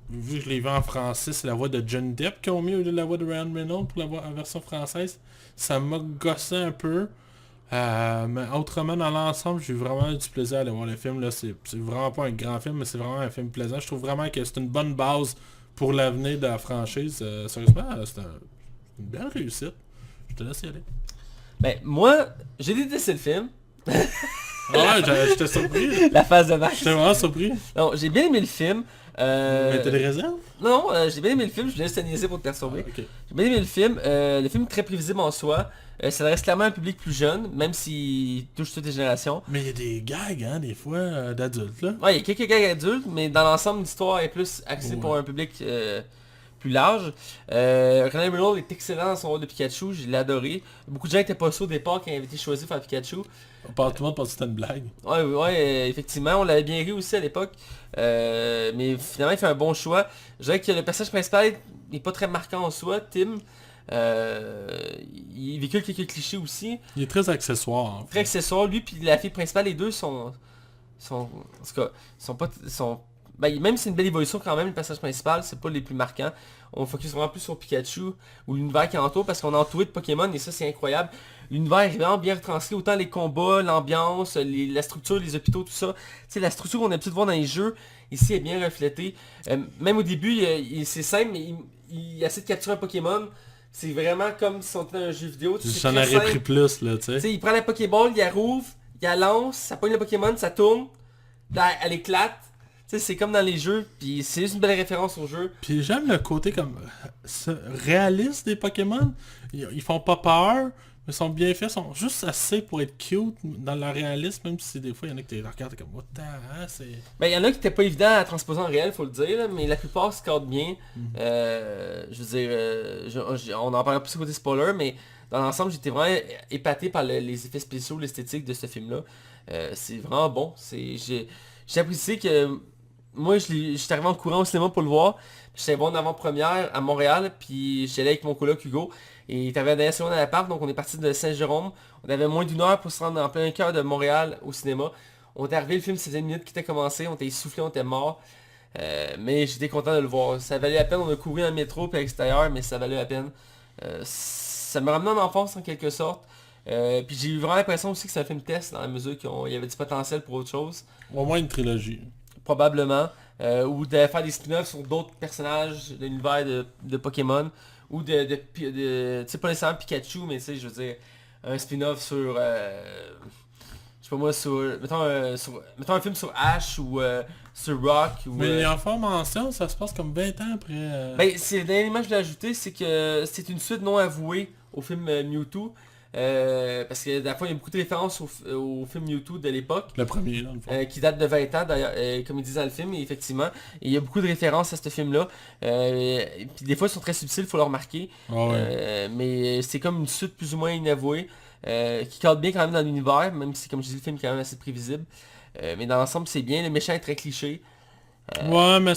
vu que je l'ai vu en français, c'est la voix de Johnny Depp qui ont mis au lieu de la voix de Ryan Reynolds pour la version française. Ça m'a gossé un peu. Mais autrement, dans l'ensemble, j'ai vraiment eu du plaisir à aller voir le film. Là, c'est vraiment pas un grand film, mais c'est vraiment un film plaisant. Je trouve vraiment que c'est une bonne base pour l'avenir de la franchise. Sérieusement, c'est une belle réussite. Je te laisse y aller. Ben, moi, j'ai détesté le film. Ah ouais, j'étais surpris. La phase de Max. J'étais vraiment surpris. Non, j'ai bien aimé le film. Mais t'as des réserves? Non, j'ai bien aimé le film, je voulais juste te niaiser pour te perturber. Ah, ok. J'ai bien aimé le film est très prévisible en soi. Ça reste clairement un public plus jeune, même s'il touche toutes les générations. Mais il y a des gags, hein, des fois, d'adultes, là. Ouais, il y a quelques gags adultes, mais dans l'ensemble, l'histoire est plus axée pour un public plus large. Ryan Reynolds est excellent dans son rôle de Pikachu, je l'ai adoré. Beaucoup de gens n'étaient pas sûrs au départ quand il avait été choisi pour faire Pikachu. Tout le monde pense que c'était une blague. Ouais, effectivement, on l'avait bien ri aussi à l'époque. Mais finalement, il fait un bon choix. Je dirais que le personnage principal n'est pas très marquant en soi, Tim. Il véhicule quelques clichés aussi. Il est très accessoire, en fait. Très accessoire, lui puis la fille principale, les deux sont en tout cas, ben, même si c'est une belle évolution quand même, le personnage principal, c'est pas les plus marquants. On focus vraiment plus sur Pikachu ou l'univers qui entoure parce qu'on est entouré de Pokémon et ça c'est incroyable. L'univers est vraiment bien retranscrit, autant les combats, l'ambiance, la structure, les hôpitaux, tout ça. Tu sais, la structure qu'on a l'habitude de voir dans les jeux, ici est bien reflétée. Même au début, c'est simple, mais il essaie de capturer un Pokémon. C'est vraiment comme si on était dans un jeu vidéo. J'en aurais pris plus, là, tu sais. Tu sais, il prend la Pokéball, il la rouvre, il la lance, ça pogne le Pokémon, ça tourne, là, elle éclate. Tu sais, c'est comme dans les jeux, puis c'est juste une belle référence au jeu. Puis j'aime le côté comme réaliste des Pokémon. Ils font pas peur, mais sont bien faits, sont juste assez pour être cute dans leur réalisme, même si des fois il y en a qui te regardent comme what the hell, c'est... Ben il y en a qui étaient pas évidents à transposer en réel, faut le dire, là, mais la plupart se cadrent bien. Je veux dire, on en parlera plus côté spoiler, mais dans l'ensemble j'étais vraiment épaté par les effets spéciaux, l'esthétique de ce film-là. C'est vraiment bon. J'ai apprécié que... Moi, j'étais arrivé en courant au cinéma pour le voir. J'étais bon en avant-première à Montréal, puis j'étais allé avec mon coloc Hugo. Et il était à la dernière seconde à l'appart, donc on est parti de Saint-Jérôme. On avait moins d'une heure pour se rendre en plein cœur de Montréal au cinéma. On est arrivé, le film c'était une minute qui était commencé, on était essoufflé, on était mort. Mais j'étais content de le voir. Ça valait la peine, on a couru dans le métro puis à l'extérieur, mais ça valait la peine. Ça me ramenait en enfance en quelque sorte. Puis j'ai eu vraiment l'impression aussi que c'est un film test dans la mesure qu'il y avait du potentiel pour autre chose. Au moins une trilogie. Probablement. Ou de faire des spin-offs sur d'autres personnages de l'univers de Pokémon. Ou tu sais pas nécessairement Pikachu, mais tu sais, je veux dire, un spin-off sur... je sais pas moi, mettons un film sur Ash ou sur Rock. Ou, mais en forme mention, ça se passe comme 20 ans après... Ben, c'est le dernier élément que je voulais ajouter, c'est que c'est une suite non avouée au film Mewtwo. Parce que la fois il y a beaucoup de références au film Mewtwo de l'époque. Le premier, dans le fond. Qui date de 20 ans d'ailleurs, comme ils disent dans le film, et effectivement. Et il y a beaucoup de références à ce film-là. Puis des fois ils sont très subtils, il faut le remarquer. Oh, ouais. Mais c'est comme une suite plus ou moins inavouée, qui cadre bien quand même dans l'univers, même si comme je dis le film est quand même assez prévisible. Mais dans l'ensemble c'est bien, le méchant est très cliché. Ouais, mais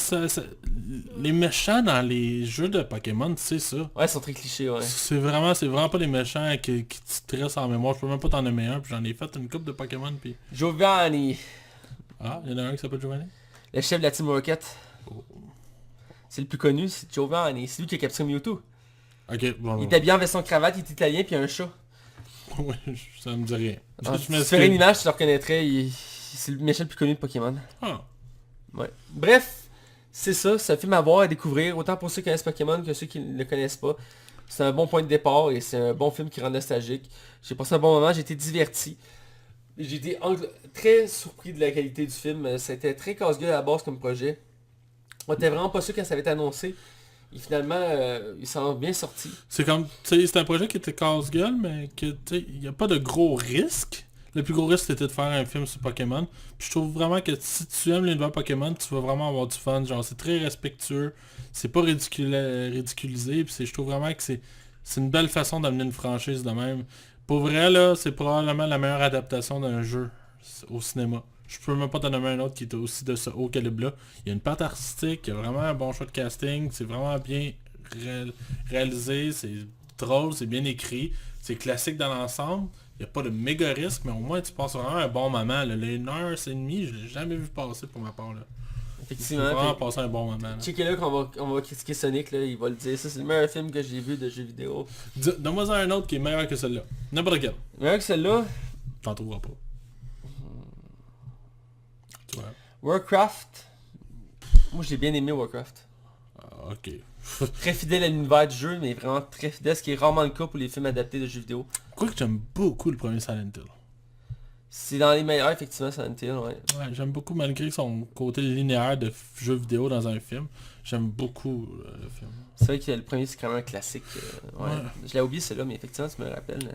les méchants dans les jeux de Pokémon, c'est ça. Ouais, ils sont très clichés, ouais. C'est vraiment pas des méchants qui te stressent en mémoire. Je peux même pas t'en nommer un, puis j'en ai fait une couple de Pokémon, puis... Giovanni. Ah, il y en a un qui s'appelle Giovanni? Le chef de la Team Rocket. C'est le plus connu, c'est Giovanni. C'est lui qui a capturé Mewtwo. Ok, bon. Il était bien en veston cravate, il est italien, puis il a un chat. Ouais, ça me dit rien. Si tu ferais une image, tu le reconnaîtrais. C'est le méchant le plus connu de Pokémon. Ah. Ouais. Bref, c'est ça, c'est un film à voir, à découvrir, autant pour ceux qui connaissent Pokémon que ceux qui ne le connaissent pas. C'est un bon point de départ et c'est un bon film qui rend nostalgique. J'ai passé un bon moment, j'ai été diverti. J'ai été très surpris de la qualité du film. C'était très casse-gueule à la base comme projet. On était vraiment pas sûr quand ça avait été annoncé. Et finalement, il s'en est bien sorti. C'est comme, tu sais, c'est un projet qui était casse-gueule, mais que, tu sais, il n'y a pas de gros risques. Le plus gros risque, c'était de faire un film sur Pokémon. Puis je trouve vraiment que si tu aimes l'univers Pokémon, tu vas vraiment avoir du fun. Genre, c'est très respectueux. C'est pas ridiculisé. Puis je trouve vraiment que c'est une belle façon d'amener une franchise de même. Pour vrai, là, c'est probablement la meilleure adaptation d'un jeu au cinéma. Je peux même pas t'en nommer un autre qui est aussi de ce haut calibre-là. Il y a une patte artistique, il y a vraiment un bon choix de casting. C'est vraiment bien réalisé. C'est drôle, c'est bien écrit. C'est classique dans l'ensemble. Il n'y a pas de méga risque, mais au moins tu passes vraiment un bon moment. Là. Les 1h30, je l'ai jamais vu passer pour ma part. Là. Effectivement. J'ai vraiment Puis, passé un bon moment. Là. checker là qu'on va critiquer Sonic, là, il va le dire. Ça, c'est le meilleur film que j'ai vu de jeux vidéo. Donne-moi un autre qui est meilleur que celui-là. N'importe quel. Meilleur que celui-là, T'en trouveras pas. Tu vois. Warcraft. Moi, j'ai bien aimé Warcraft. Ah, ok. Très fidèle à l'univers du jeu, mais vraiment très fidèle, ce qui est rarement le cas pour les films adaptés de jeux vidéo. Quoique j'aime beaucoup le premier Silent Hill. C'est dans les meilleurs, effectivement, Silent Hill, ouais. Ouais, j'aime beaucoup malgré son côté linéaire de jeu vidéo dans un film. J'aime beaucoup le film. C'est vrai que le premier, c'est quand même un classique. Ouais. Ouais. Je l'ai oublié, celui-là, mais effectivement, tu me le rappelles.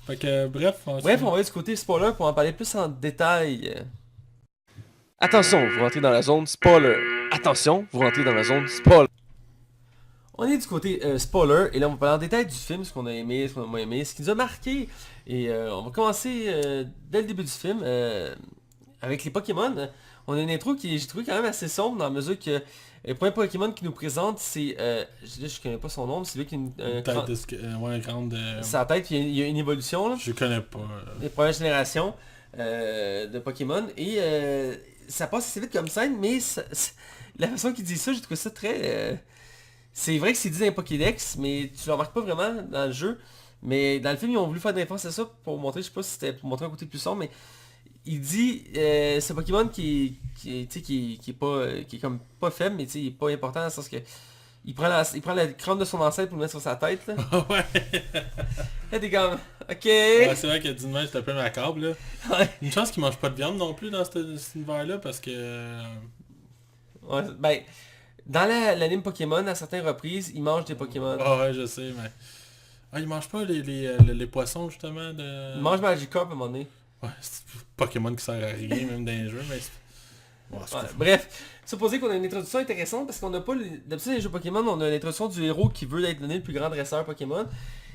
Fait que bref, Bref, on va aller du côté spoiler pour en parler plus en détail. Attention, vous rentrez dans la zone spoiler. Attention, vous rentrez dans la zone spoiler. On est du côté spoiler, et là on va parler en détail du film, ce qu'on a aimé, ce qu'on a moins aimé, ce qui nous a marqué. Et on va commencer dès le début du film avec les Pokémon. On a une intro qui j'ai trouvé quand même assez sombre dans la mesure que le premier Pokémon qui nous présente, c'est... là je connais pas son nom, mais c'est lui qui a une tête de grande... sa tête, puis il y a une évolution là. Je connais pas. Les premières générations de Pokémon. Et ça passe assez vite comme scène, mais la façon qu'il dit ça, j'ai trouvé ça très... c'est vrai que c'est dit dans les Pokédex, mais tu le remarques pas vraiment dans le jeu. Mais dans le film, ils ont voulu faire des références à ça pour montrer, je sais pas si c'était pour montrer un côté plus sombre, mais il dit ce Pokémon qui est pas qui est comme pas faible, mais il est pas important dans le sens que il prend la crâne de son ancêtre pour le mettre sur sa tête là. Ouais. Là t'es comme ok. Ouais, c'est vrai que d'une main, j'étais un peu macabre là. Ouais. Une chance qu'il mange pas de viande non plus dans cet univers-là parce que... Ouais, ben, dans l'anime Pokémon, à certaines reprises, ils mangent des Pokémon. Ah ouais, je sais, mais... Ah, ils mangent pas les poissons justement de... Ils mangent Magikarp à un moment donné. Ouais, c'est Pokémon qui sert à rien même dans les jeux, mais... Ouais, c'est Ouais, pas fou. bref, supposé qu'on a une introduction intéressante parce qu'on n'a pas... D'habitude, dans les jeux Pokémon, on a l'introduction du héros qui veut être donné le plus grand dresseur Pokémon.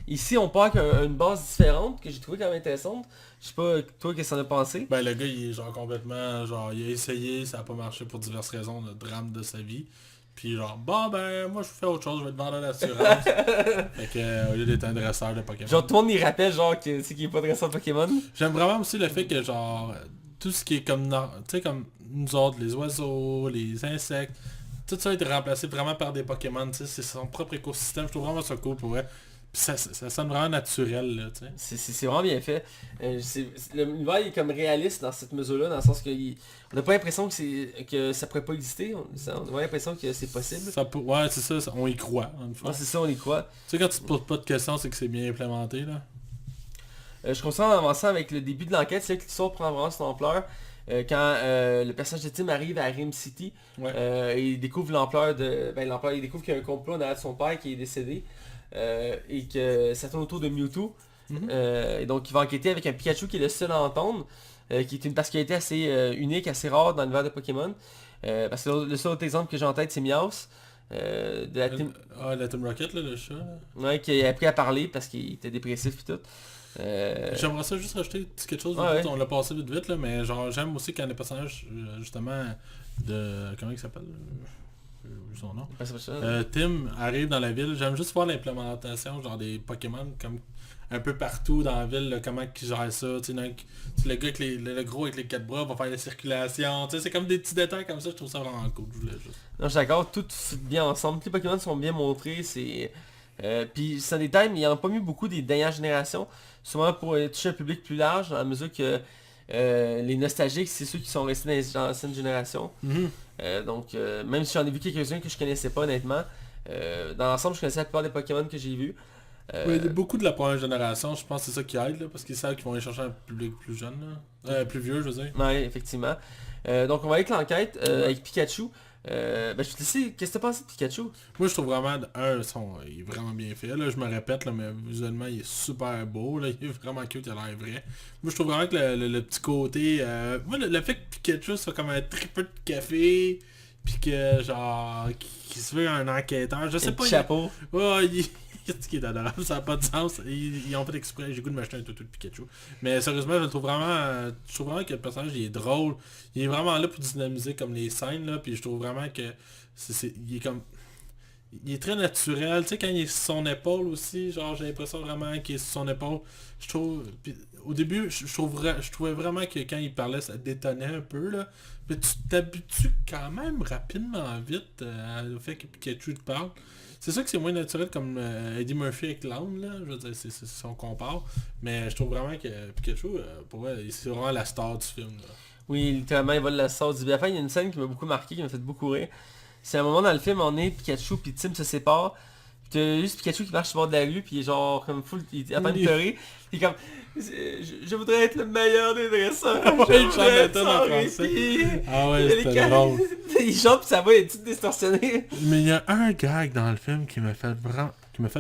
Ici, on part avec une base différente que j'ai trouvé quand même intéressante. Je sais pas, toi, qu'est-ce que t'en as pensé? Ben le gars il est genre complètement, genre il a essayé, ça a pas marché pour diverses raisons, le drame de sa vie. Puis genre, bon ben moi je fais autre chose, je vais te vendre l'assurance. Fait que au lieu d'être un dresseur de Pokémon. Genre, tout le monde y rappelle, genre, que c'est qu'il est pas dresseur de Pokémon. J'aime vraiment aussi le fait que genre, tout ce qui est comme, tu sais comme nous autres, les oiseaux, les insectes, tout ça a été remplacé vraiment par des Pokémon, tu sais, c'est son propre écosystème, je trouve vraiment ça cool pour vrai. Puis ça sonne vraiment naturel là, tu sais. C'est vraiment bien fait. L'univers est comme réaliste dans cette mesure-là, dans le sens que on n'a pas l'impression que ça pourrait pas exister. On a l'impression que c'est possible. Ouais, c'est ça, on y croit, en fait. Ouais, c'est ça, on y croit. Tu sais quand tu te poses pas de questions, c'est que c'est bien implémenté là. Je continue en avançant avec le début de l'enquête, c'est là que l'histoire prend vraiment son ampleur. Quand le personnage de Tim arrive à Rim City, Ouais. il découvre l'ampleur de... Ben, l'ampleur, il découvre qu'il y a un complot en arrière de son père qui est décédé. Et que ça tourne autour de Mewtwo. Et donc il va enquêter avec un Pikachu qui est le seul à entendre, qui est une particularité assez unique, assez rare dans l'univers de Pokémon. Parce que le seul autre exemple que j'ai en tête c'est Meowth. De la team... La Team Rocket là, le chat. Là. Ouais, qui a appris à parler parce qu'il était dépressif et tout. J'aimerais ça juste rajouter quelque chose, Ouais, on l'a passé vite là, mais genre j'aime aussi quand les personnages justement de... Comment il s'appelle son nom. C'est pas ça. Tim arrive dans la ville, j'aime juste voir l'implémentation genre des Pokémon comme un peu partout dans la ville, là, comment ils gèrent ça, tu sais, le gars avec le gros avec les 4 bras va faire la circulation, tu sais, c'est comme des petits détails comme ça, je trouve ça vraiment cool, je voulais juste. Non, je suis d'accord, tout fit bien ensemble, tous les Pokémon sont bien montrés, c'est... puis c'est un détail, mais il n'y en a pas mis beaucoup des dernières générations, souvent pour toucher un public plus large, dans la mesure que les nostalgiques, c'est ceux qui sont restés dans les anciennes générations. Donc, même si j'en ai vu quelques-uns que je connaissais pas honnêtement, dans l'ensemble, je connaissais la plupart des Pokémon que j'ai vus. Oui, beaucoup de la première génération, je pense que c'est ça qui aide, là, parce qu'ils savent qu'ils vont aller chercher un public plus jeune, là. Plus vieux, je veux dire. Ouais, effectivement. Donc, on va avec l'enquête avec Pikachu. Je vais te laisser, qu'est-ce que t'as pensé de Pikachu? Moi je trouve vraiment, il est vraiment bien fait, là, je me répète, là, mais visuellement il est super beau, là, il est vraiment cute, il a l'air vrai. Moi je trouve vraiment que le petit côté, moi le fait que Pikachu soit comme un tripeux de café, puis que genre, qu'il se veut un enquêteur, je sais pas. Chapeau. Qu'est-ce qui est adorable, ça n'a pas de sens. Ils ont fait exprès, j'ai goût de m'acheter un toutou de Pikachu. Mais sérieusement, je trouve vraiment que le personnage il est drôle. Il est vraiment là pour dynamiser comme les scènes là, puis je trouve vraiment que il est comme... il est très naturel, tu sais, quand il est sur son épaule aussi, genre, j'ai l'impression vraiment qu'il est sur son épaule. Je trouve, puis, au début, je trouvais vraiment que quand il parlait, ça détonnait un peu, là. Mais tu t'habitues quand même rapidement vite au fait que Pikachu te parle. C'est sûr que c'est moins naturel comme Eddie Murphy avec l'âne, là, je veux dire, c'est si on compare. Mais je trouve vraiment que Pikachu, pour vrai, c'est vraiment la star du film, là. Oui, littéralement, il vole la sauce. À la fin, il y a une scène qui m'a beaucoup marqué, qui m'a fait beaucoup rire. C'est un moment dans le film, on est Pikachu puis Tim se séparent. Puis t'as juste Pikachu qui marche sur le bord de la rue, puis il est genre comme full, il est en train de pleurer. Puis comme, je voudrais être le meilleur des dresseurs. Ouais, il Je chante voudrais la être tonne en sans français. répit. Ah ouais, Il y a les c'était ca- drôle. Il chante puis sa voix est toute distorsionnée. Mais il y a un gag dans le film qui m'a fait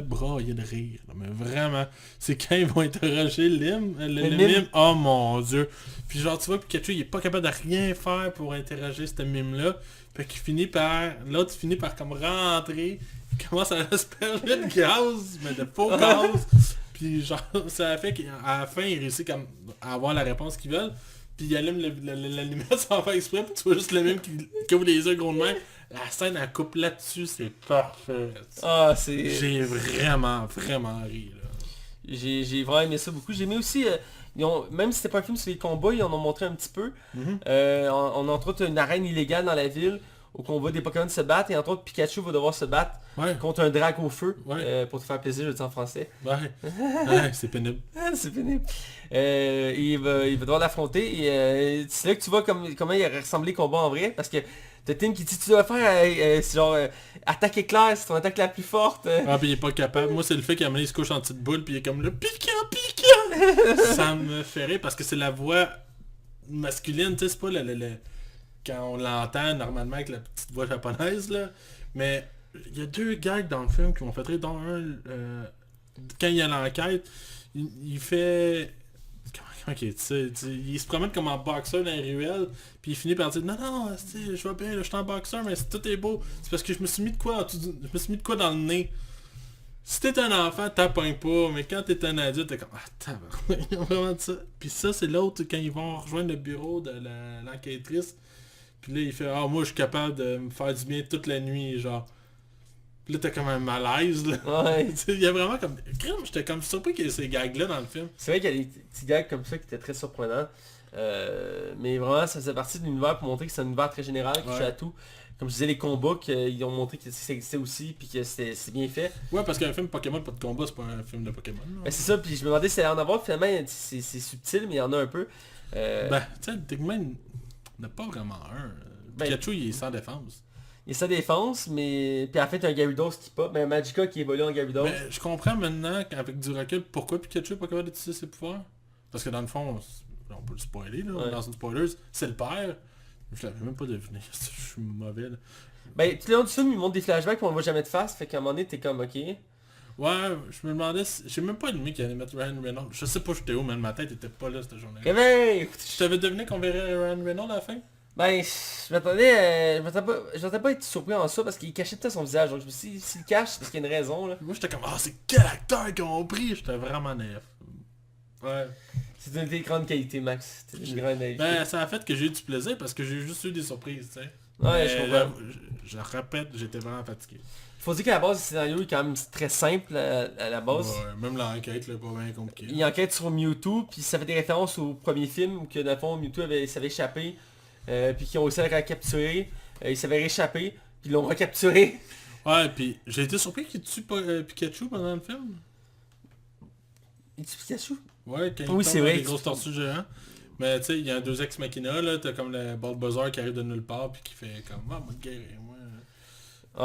brailler de rire. Là, mais vraiment, c'est quand ils vont interroger le mime. mime. Oh mon dieu. Puis genre tu vois Pikachu il est pas capable de rien faire pour interroger ce mime là. Fait qu'il finit par. L'autre finit par comme rentrer. Il commence à asperger de gaz, mais de faux gaz. Puis genre ça a fait qu'à la fin il réussit comme à avoir la réponse qu'ils veulent. Puis il allume la lumière sans faire exprès, puis tu vois juste le mime qui ouvre les yeux gros de main. La scène elle coupe là-dessus, c'est parfait. Ah, c'est... J'ai vraiment ri là. J'ai vraiment aimé ça beaucoup. J'ai aimé aussi, même si c'était pas un film sur les combats, ils en ont montré un petit peu. On a entre autres une arène illégale dans la ville où on voit des Pokémon se battre et entre autres Pikachu va devoir se battre Ouais, contre un drac au feu. Ouais. Pour te faire plaisir, je le dis en français. ouais, c'est pénible. Ah, c'est pénible. Il va devoir l'affronter et c'est là que tu vois comment il aurait ressemblé le combat en vrai parce que t'as Tim qui dit tu dois faire c'est genre attaque éclair, c'est ton attaque la plus forte. Ah puis il est pas capable. Moi c'est le fait qu'à un moment donné, il se couche en petite boule puis il est comme le piquant. Ça me fait rire parce que c'est la voix masculine, tu sais, c'est pas quand on l'entend normalement avec la petite voix japonaise là. Mais il y a deux gags dans le film qui m'ont fait rire, dont un quand il y a l'enquête, il fait... Comment il dit ça? Il se promène comme en boxeur dans les ruelles, puis il finit par dire non, je vais bien, là, je suis en boxeur, mais tout est beau. C'est parce que je me suis mis de quoi dans le nez. Si t'es un enfant, t'apprends pas, mais quand t'es un adulte, t'es comme ah tabarnak, il y a vraiment de ça. Puis ça, c'est l'autre quand ils vont rejoindre le bureau de l'enquêtrice. Puis là, il fait ah moi je suis capable de me faire du bien toute la nuit, genre. Puis là, t'as comme un malaise, là. Ouais. Il y a vraiment comme... Crème, j'étais comme surpris qu'il y ait ces gags-là dans le film. C'est vrai qu'il y a des petits gags comme ça qui étaient très surprenants. Mais vraiment, ça faisait partie de l'univers pour montrer que c'est un univers très général, qui touche à tout. Comme je disais, les combats, qu'ils ont montré que ça existait aussi, puis que c'est bien fait. Ouais, parce qu'un film Pokémon, pas de combat, c'est pas un film de Pokémon. Ben, c'est ça, puis je me demandais si ça allait en avoir, finalement, c'est subtil, mais il y en a un peu. Ben, tu sais, techniquement, il n'y en a pas vraiment un. Ben, Pikachu, il est sans défense. Il y a sa défense, mais... Puis en fait, un Gyarados qui pop, mais un Magica qui évolue en Gyarados. Ben, je comprends maintenant, avec du recul, pourquoi Pikachu n'est pas capable d'utiliser ses pouvoirs. Parce que dans le fond, on peut le spoiler, là, Ouais. dans une spoiler, c'est le père. Je l'avais même pas deviné, je suis mauvais, là. Ben, tout le long du film, il montre des flashbacks, puis on le voit jamais de face, fait qu'à un moment donné, t'es comme, ok. Ouais, je me demandais, j'ai même pas admis qu'il allait mettre Ryan Reynolds. Je sais pas j'étais où, mais ma tête était pas là cette journée-là. Réveille! Je t'avais deviné qu'on verrait Ryan Reynolds à la fin? Ben, je m'attendais pas à être surpris en ça, parce qu'il cachait peut-être son visage, donc je me suis dit, s'il le cache, c'est parce qu'il y a une raison, là. Moi j'étais comme, ah c'est quel acteur qu'ils ont pris? J'étais vraiment naïf. Ouais. C'est une des grandes qualités, Max. C'est une grande naïveté. Ben ça a fait que j'ai eu du plaisir parce que j'ai juste eu des surprises, tu sais. Ouais, Mais je comprends. je répète, j'étais vraiment fatigué. Faut dire qu'à la base, le scénario est quand même très simple à la base. Ouais, même l'enquête, là, pas bien compliqué. Il enquête sur Mewtwo, puis ça fait des références au premier film, où que dans le fond, Mewtwo s'avait échappé, puis qu'ils ont réussi à le recapturer. Il s'avait réchappé, puis ils l'ont recapturé. Ouais, puis j'ai été surpris qu'il tue pas Pikachu pendant le film. Il tue Pikachu? Ouais, quand Oui, il c'est tombe dans vrai. les grosses tortues géants. Mais tu sais, il y a un deux ex machina là, t'as comme le Bulbasaur qui arrive de nulle part puis qui fait comme ah moi guérir moi.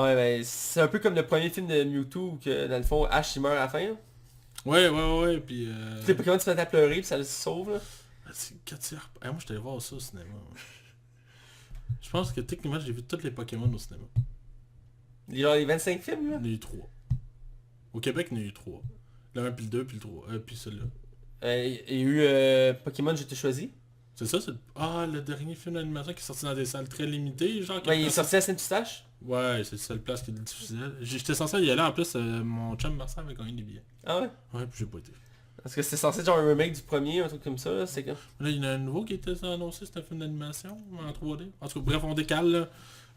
Ouais, ben, c'est un peu comme le premier film de Mewtwo, où que dans le fond, Ash il meurt à la fin. Là. Ouais, puis Tous les Pokémon se mettent à pleurer, puis ça le sauve. Là. c'est 4 heures. Moi j'étais allé voir ça au cinéma. Je pense que techniquement j'ai vu tous les Pokémon au cinéma. Genre les 25 films, là. Il y en a eu 3. Au Québec il y en a eu 3. Le 1 puis le 2 puis le 3. Puis celui-là. Il y a eu Pokémon Je t'ai choisi. C'est ça, c'est le dernier film d'animation qui est sorti dans des salles très limitées, genre. Ouais, il est sorti à Saint-Eustache. Ouais, c'est la seule place qui le diffusait. J'étais censé y aller en plus, mon chum Marcel avait gagné des billets. Ah ouais? Ouais, puis j'ai pas été. Parce que c'était censé être genre un remake du premier, un truc comme ça, là. C'est comme... Là, il y en a un nouveau qui était annoncé, c'est un film d'animation en 3D. En tout cas, bref, on décale là.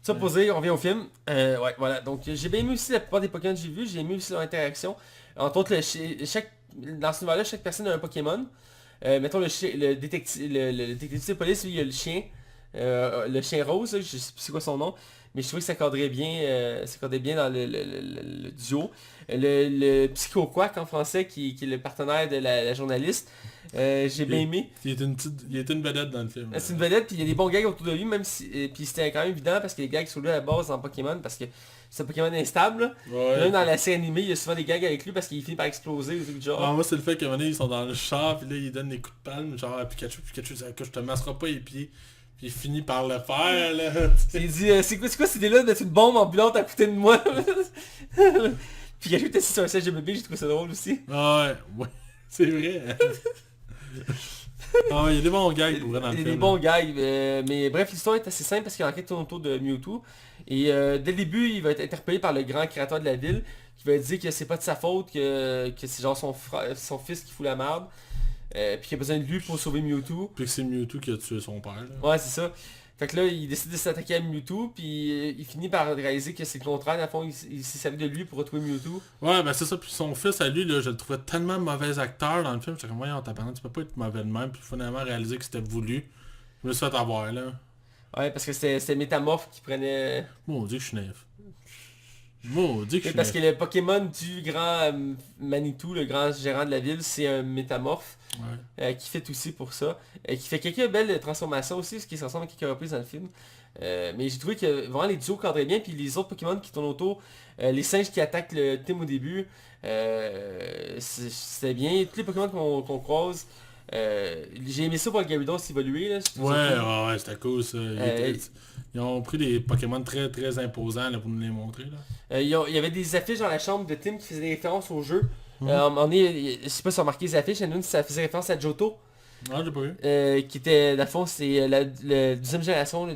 Ça posé, on revient au film. Ouais, voilà. Donc j'ai bien aimé aussi la plupart des Pokémon que j'ai vus. J'ai aimé aussi leur interaction. Entre autres, dans ce univers-là, chaque personne a un Pokémon. Mettons le détective, le détective de police, lui, il a le chien rose, là, je sais plus c'est quoi son nom. Mais je trouvais que ça cadrait bien dans le duo. Le Psycho Quack en français, qui est le partenaire de la journaliste. J'ai bien aimé. Il est une vedette dans le film. C'est une vedette, puis il y a des bons gags autour de lui, même si... puis c'était quand même évident, parce que les gags sont là à la base dans Pokémon, parce que c'est un Pokémon instable. Là. Ouais. Même dans la série animée, il y a souvent des gags avec lui, parce qu'il finit par exploser, ou trucs du genre. Ah, moi c'est le fait qu'à un moment donné, ils sont dans le char, puis là ils donnent des coups de palme, genre à Pikachu dit je te masserai pas les pieds. Puis il finit par le faire là. Il dit c'est quoi cette idée là d'être une bombe ambulante à côté de moi. Pikachu était assis sur un siège de bébé, j'ai trouvé ça drôle aussi. Ah ouais, c'est vrai. Ah ouais, il y a des bons gags pour vrai dans le Il y a film. des bons gags, mais bref, l'histoire est assez simple parce qu'il enquête autour de Mewtwo. Et dès le début, il va être interpellé par le grand créateur de la ville, qui va dire que c'est pas de sa faute, que c'est genre son fils qui fout la merde. Puis qu'il a besoin de lui pour sauver Mewtwo. Puis que c'est Mewtwo qui a tué son père. Là. Ouais, c'est ça. Fait que là, il décide de s'attaquer à Mewtwo, puis il finit par réaliser que c'est le contraire. Dans le fond, il s'est servi de lui pour retrouver Mewtwo. Ouais, ben c'est ça. Puis son fils à lui, là, je le trouvais tellement mauvais acteur dans le film. J'étais comme, voyons, tu peux pas être mauvais de même. Puis finalement réaliser que c'était voulu. Je me suis fait avoir là. Ouais, parce que c'était Métamorphe qui prenait... Maudit que je suis naïf. Maudit que je suis Parce que naïf. le Pokémon du grand Manitou, le grand gérant de la ville, c'est un Métamorphe. Ouais. Qui fait aussi pour ça. Qui fait quelques belles transformations aussi, ce qui se ressemble à quelques reprises dans le film. Mais j'ai trouvé que vraiment les duos cadraient bien, puis les autres Pokémon qui tournent autour, les singes qui attaquent le team au début, c'était bien. Tous les Pokémon qu'on croise, j'ai aimé ça pour le Gyarados évoluer. Là, Ouais, c'était cool ça. Ils ont pris des Pokémon très très imposants là, pour nous les montrer. Là. Il y avait des affiches dans la chambre de Tim qui faisaient des références au jeu. À un moment donné, je sais pas si vous avez remarqué les affiches, il y en a une ça faisait référence à Johto. Ah, j'ai pas vu. Qui était, dans le fond, c'est la deuxième génération,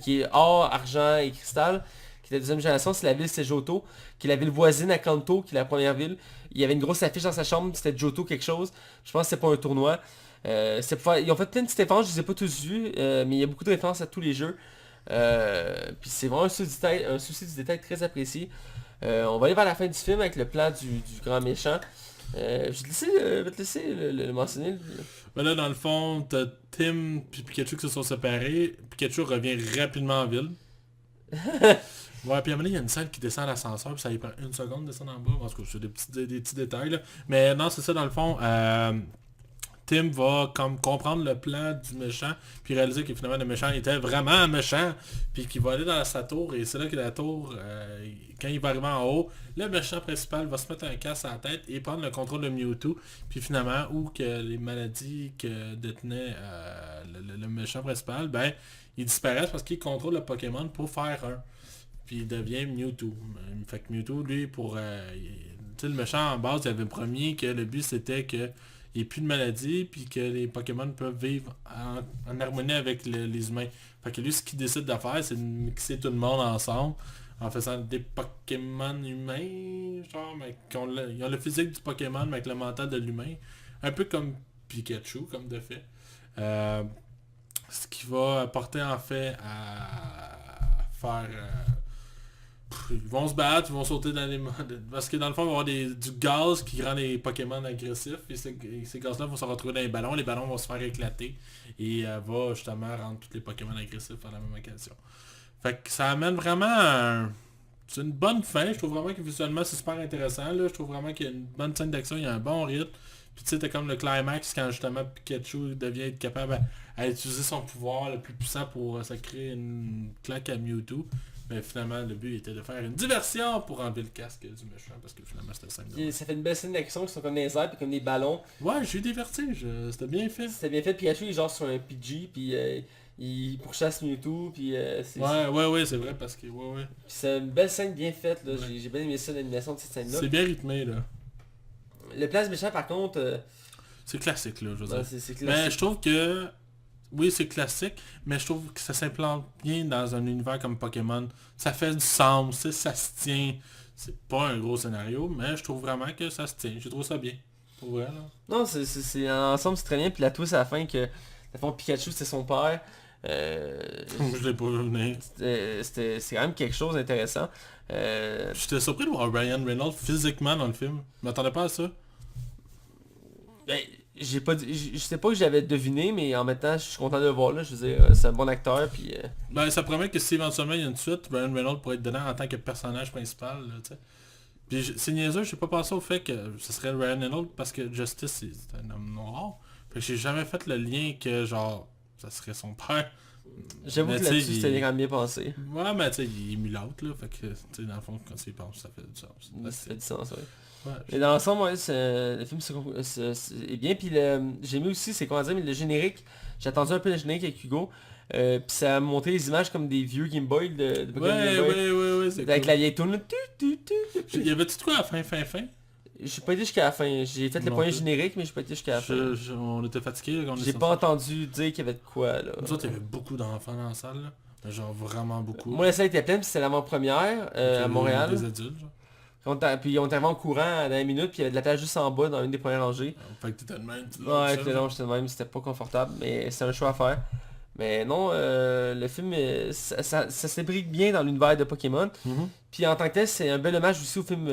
qui est or, argent et cristal. Qui est la deuxième génération, c'est la ville, c'est Johto. Qui est la ville voisine à Kanto, qui est la première ville. Il y avait une grosse affiche dans sa chambre, c'était Johto quelque chose. Je pense que c'était pas un tournoi. Ils ont fait plein de petites références, je les ai pas tous vus, mais il y a beaucoup de références à tous les jeux. Puis c'est vraiment un souci du détail très apprécié. On va aller vers la fin du film avec le plan du grand méchant. Je vais te laisser le mentionner. Ben là, dans le fond, t'as Tim et Pikachu qui se sont séparés. Pikachu revient rapidement en ville. Ouais, puis à un moment donné, il y a une scène qui descend à l'ascenseur, puis ça lui prend une seconde de descendre en bas. Parce que c'est des petits détails, là. Mais non, c'est ça, dans le fond. Tim va comme comprendre le plan du méchant, puis réaliser que finalement le méchant était vraiment un méchant, puis qu'il va aller dans sa tour, et c'est là que la tour, quand il va arriver en haut, le méchant principal va se mettre un casque à la tête et prendre le contrôle de Mewtwo, puis finalement, où que les maladies que détenait le méchant principal, ben, ils disparaissent parce qu'il contrôle le Pokémon pour faire un. Puis il devient Mewtwo. Fait que Mewtwo, lui, tu sais, le méchant en base, il avait promis que le but c'était que il n'y a plus de maladie, puis que les Pokémon peuvent vivre en harmonie avec les humains. Fait que lui, ce qu'il décide de faire, c'est de mixer tout le monde ensemble, en faisant des Pokémon humains, genre, mais ils ont le physique du Pokémon, mais avec le mental de l'humain. Un peu comme Pikachu, comme de fait. Ce qui va porter en fait à faire... ils vont se battre, ils vont sauter dans les... Parce que dans le fond, il va y avoir du gaz qui rend les Pokémon agressifs. Et ces gaz-là vont se retrouver dans les ballons. Les ballons vont se faire éclater. Et va justement rendre tous les Pokémon agressifs à la même occasion. Fait que ça amène vraiment c'est une bonne fin. Je trouve vraiment que visuellement c'est super intéressant. Là. Je trouve vraiment qu'il y a une bonne scène d'action. Il y a un bon rythme. Puis tu sais, t'as comme le climax quand justement Pikachu devient être capable à utiliser son pouvoir le plus puissant pour ça créer une claque à Mewtwo. Mais finalement, le but était de faire une diversion pour enlever le casque du méchant, parce que finalement, c'était simple. Ça fait une belle scène d'action qui sont comme des airs, puis comme des ballons. Ouais, j'ai eu des vertiges, c'était bien fait. C'était bien fait, Pikachu il est genre sur un PG, puis il pourchasse Mewtwo, puis Ouais, c'est vrai, parce que, ouais. Puis c'est une belle scène bien faite, là. Ouais. J'ai bien aimé ça, l'animation de cette scène-là. C'est bien rythmé, là. Le place méchant, par contre... c'est classique, là, je veux dire. C'est classique. Mais je trouve que... Oui, c'est classique, mais je trouve que ça s'implante bien dans un univers comme Pokémon. Ça fait du sens, ça se tient. C'est pas un gros scénario, mais je trouve vraiment que ça se tient. Je trouve ça bien. Pour vrai, là. Non, c'est ensemble c'est très bien, puis la twist à la fin que... Dans le fond, Pikachu c'est son père. Je l'ai pas vu venir. C'est quand même quelque chose d'intéressant. J'étais surpris de voir Ryan Reynolds physiquement dans le film. Je m'attendais pas à ça. Ben, je sais pas que j'avais deviné, mais en même temps, je suis content de le voir là. Je veux dire, c'est un bon acteur, puis... Ben, ça promet que si éventuellement il y a une suite, Ryan Reynolds pourrait être dedans en tant que personnage principal, là, tu sais. Puis c'est niaiseux, j'ai pas pensé au fait que ce serait Ryan Reynolds parce que Justice c'est un homme noir. Fait que j'ai jamais fait le lien que genre ça serait son père. J'avoue Mais que tu sais, là-dessus, c'était quand même bien pensé. Ouais, mais tu sais, il est mulâtre là, fait que tu sais, dans le fond, quand tu y penses, ça fait du sens. Ça fait du sens, ouais. Ouais, Mais dans l'ensemble, ouais, le film est bien. Puis j'ai aimé aussi, c'est comment dire, mais le générique, j'ai attendu un peu le générique avec Hugo. Puis ça a montré les images comme des vieux Game Boy de Pokémon Game Boy. ouais, c'est Avec cool. la vieille tourne. Il y avait-tu de quoi à la fin? J'ai pas été jusqu'à la fin. J'ai fait le Non premier plus. générique, mais j'ai pas été jusqu'à la fin. On était fatigués quand on est J'ai sortis. pas entendu dire qu'il y avait de quoi là. Nous autres, il y avait beaucoup d'enfants dans la salle, là. Genre vraiment beaucoup. Moi la salle était pleine, puis c'était l'avant-première à Montréal. Des adultes, genre. Puis on était arrivé en courant dans une minute, puis il y avait de la place juste en bas dans une des premières rangées. Fait que t'étais de même. Ouais, j'étais de même, c'était pas confortable, mais c'est un choix à faire. Mais non, le film, ça s'imbrique bien dans l'univers de Pokémon. Mhm. Puis en tant que tel, c'est un bel hommage aussi au film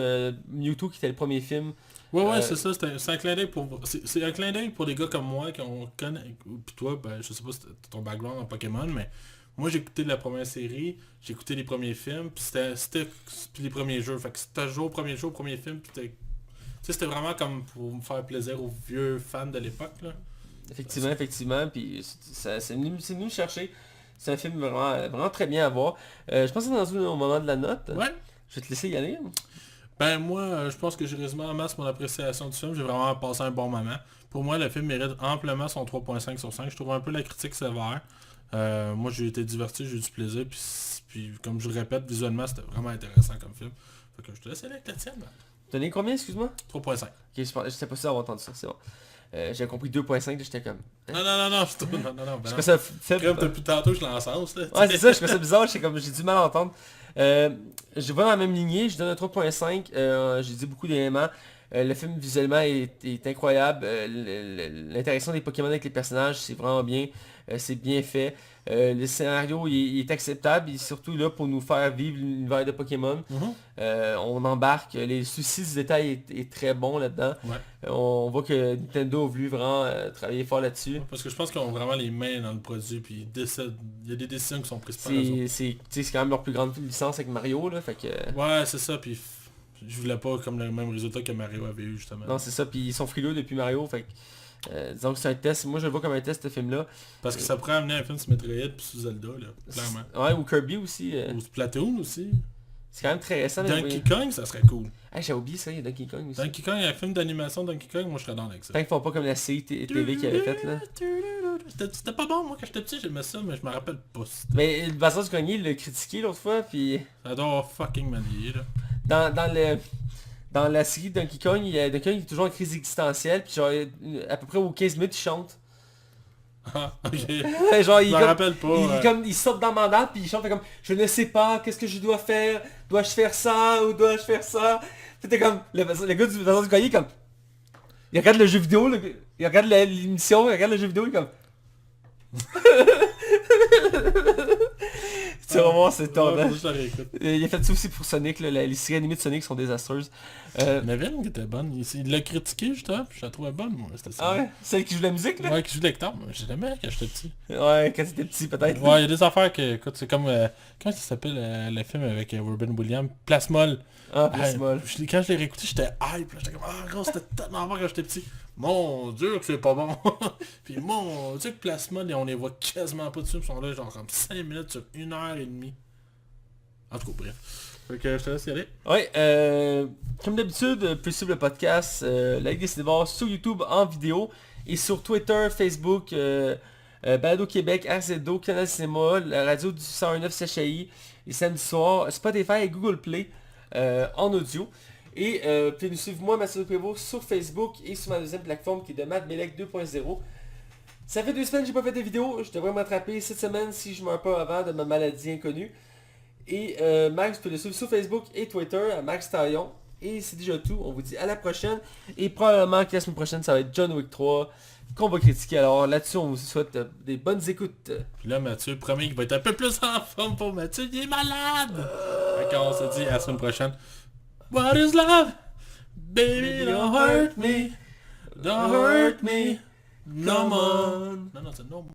Mewtwo, qui était le premier film. Ouais, c'est ça, c'est un clin d'œil pour... C'est un clin d'œil pour des gars comme moi qui ont connaît... Puis toi, ben, je sais pas si c'était ton background en Pokémon, mais moi j'ai écouté la première série, j'ai écouté les premiers films, puis puis les premiers jeux. Fait que c'était joué au premier jeu, au premier film, puis tu sais, c'était vraiment comme pour me faire plaisir aux vieux fans de l'époque, là. Effectivement, puis c'est venu me chercher. C'est un film vraiment très bien à voir. Je pense que c'est dans au moment de la note. Ouais. Je vais te laisser y aller. Ben moi, je pense que j'ai résumé en masse mon appréciation du film. J'ai vraiment passé un bon moment. Pour moi, le film mérite amplement son 3.5 sur 5. Je trouve un peu la critique sévère. Moi, j'ai été diverti, j'ai eu du plaisir. Puis comme je le répète, visuellement, c'était vraiment intéressant comme film. Fait que je te laisse aller avec la tienne. T'as donné combien, excuse-moi? 3.5. Ok, j'étais pas sûr d'avoir entendu ça, c'est bon. J'avais compris 2.5, j'étais comme... Non, Je trouvais ça fait... Comme depuis tantôt, je l'encense, là. Ouais, c'est ça, je trouvais ça bizarre, j'ai du mal à entendre. Je vais dans la même lignée, je donne un 3.5, j'ai dit beaucoup d'éléments. Le film visuellement est incroyable, l'interaction des Pokémon avec les personnages, c'est vraiment bien, c'est bien fait. Le scénario il est acceptable, il est surtout là pour nous faire vivre l'univers de Pokémon. Mhm. On embarque, les soucis du détail est très bon là-dedans. Ouais. On voit que Nintendo a voulu vraiment travailler fort là-dessus. Parce que je pense qu'ils ont vraiment les mains dans le produit, puis il y a des décisions qui sont prises par eux autres. C'est quand même leur plus grande licence avec Mario, là, fait que... Ouais, c'est ça, puis je voulais pas comme le même résultat que Mario avait eu, justement. Non, c'est ça, puis ils sont frileux depuis Mario, fait que... disons que c'est un test, moi je le vois comme un test, ce film-là. Parce que ça pourrait amener un film sur Metroid puis sur Zelda, là, clairement. Ouais, ou Kirby aussi. Ou Splatoon aussi. C'est quand même très récent. mais Donkey oui. Kong, ça serait cool. Ah, j'ai oublié ça, il y a Donkey Kong aussi. Donkey Kong, il y a un film d'animation Donkey Kong, moi je serais dans avec ça. Tant qu'ils font pas comme la série TV qu'ils avaient faite, là. C'était pas bon, moi quand j'étais petit j'aimais ça, mais je me rappelle pas. Mais Vincent Dugagné, il l'a critiqué l'autre fois, puis... Ça doit avoir fucking manié, là. Dans la série Donkey Kong, Donkey Kong il est toujours en crise existentielle, puis genre, à peu près aux 15 minutes, il chante. Ah, ok. Genre, Je me rappelle pas. il sort dans le mandat, puis il chante comme « Je ne sais pas, qu'est-ce que je dois faire? Dois-je faire ça ou dois-je faire ça? » Puis t'es comme, le gars du Vincent Dugagné, comme... Il regarde le jeu vidéo, il regarde l'émission, il regarde le jeu vidéo, il est comme... Tu vas voir, c'est tordant. Il a fait ça aussi pour Sonic, là, les séries animées de Sonic sont désastreuses. Mais Vin qui était bonne, il l'a critiqué justement, puis je la trouvais bonne, moi. C'était ça. Ah ouais? Celle qui joue la musique, là? Ouais, qui joue lecteur, moi je l'aimais quand j'étais petit. Ouais, quand t'étais petit, peut-être. Ouais, il y a des affaires que, écoute, c'est comme, comment ça s'appelle le film avec Robin Williams, Plasmol. Ah, Plasmol. Quand je l'ai réécouté, j'étais hype, là, j'étais comme, ah gros, c'était tellement bon quand j'étais petit. Mon dieu que c'est pas bon. Puis mon dieu que Plasmol, on les voit quasiment pas dessus, ils sont là genre comme 5 minutes sur 1h30. En tout cas, bref. Fait que je te laisse y aller. Ouais, comme d'habitude, vous pouvez suivre le podcast La Ligue des Cinévores sur YouTube en vidéo et sur Twitter, Facebook, Balado Québec, RZO, Canal Cinéma, la radio du 109 CHI, les samedis soirs, Spotify et Google Play en audio. Et vous pouvez nous suivre moi, Mathieu Prévost, sur Facebook et sur ma deuxième plateforme qui est de MadMelec 2.0. Ça fait 2 semaines que j'ai pas fait de vidéo, je devrais m'attraper cette semaine si je meurs pas avant de ma maladie inconnue. Et Max, tu peux le suivre sur Facebook et Twitter à Max Taillon. Et c'est déjà tout. On vous dit à la prochaine. Et probablement que la semaine prochaine, ça va être John Wick 3 qu'on va critiquer. Alors là-dessus, on vous souhaite des bonnes écoutes. Puis là, Mathieu, promis qu'il va être un peu plus en forme pour Mathieu, il est malade! Fait qu'on se dit à la semaine prochaine. What is love? Baby, don't hurt me. Don't hurt me. No more. Non, c'est no more.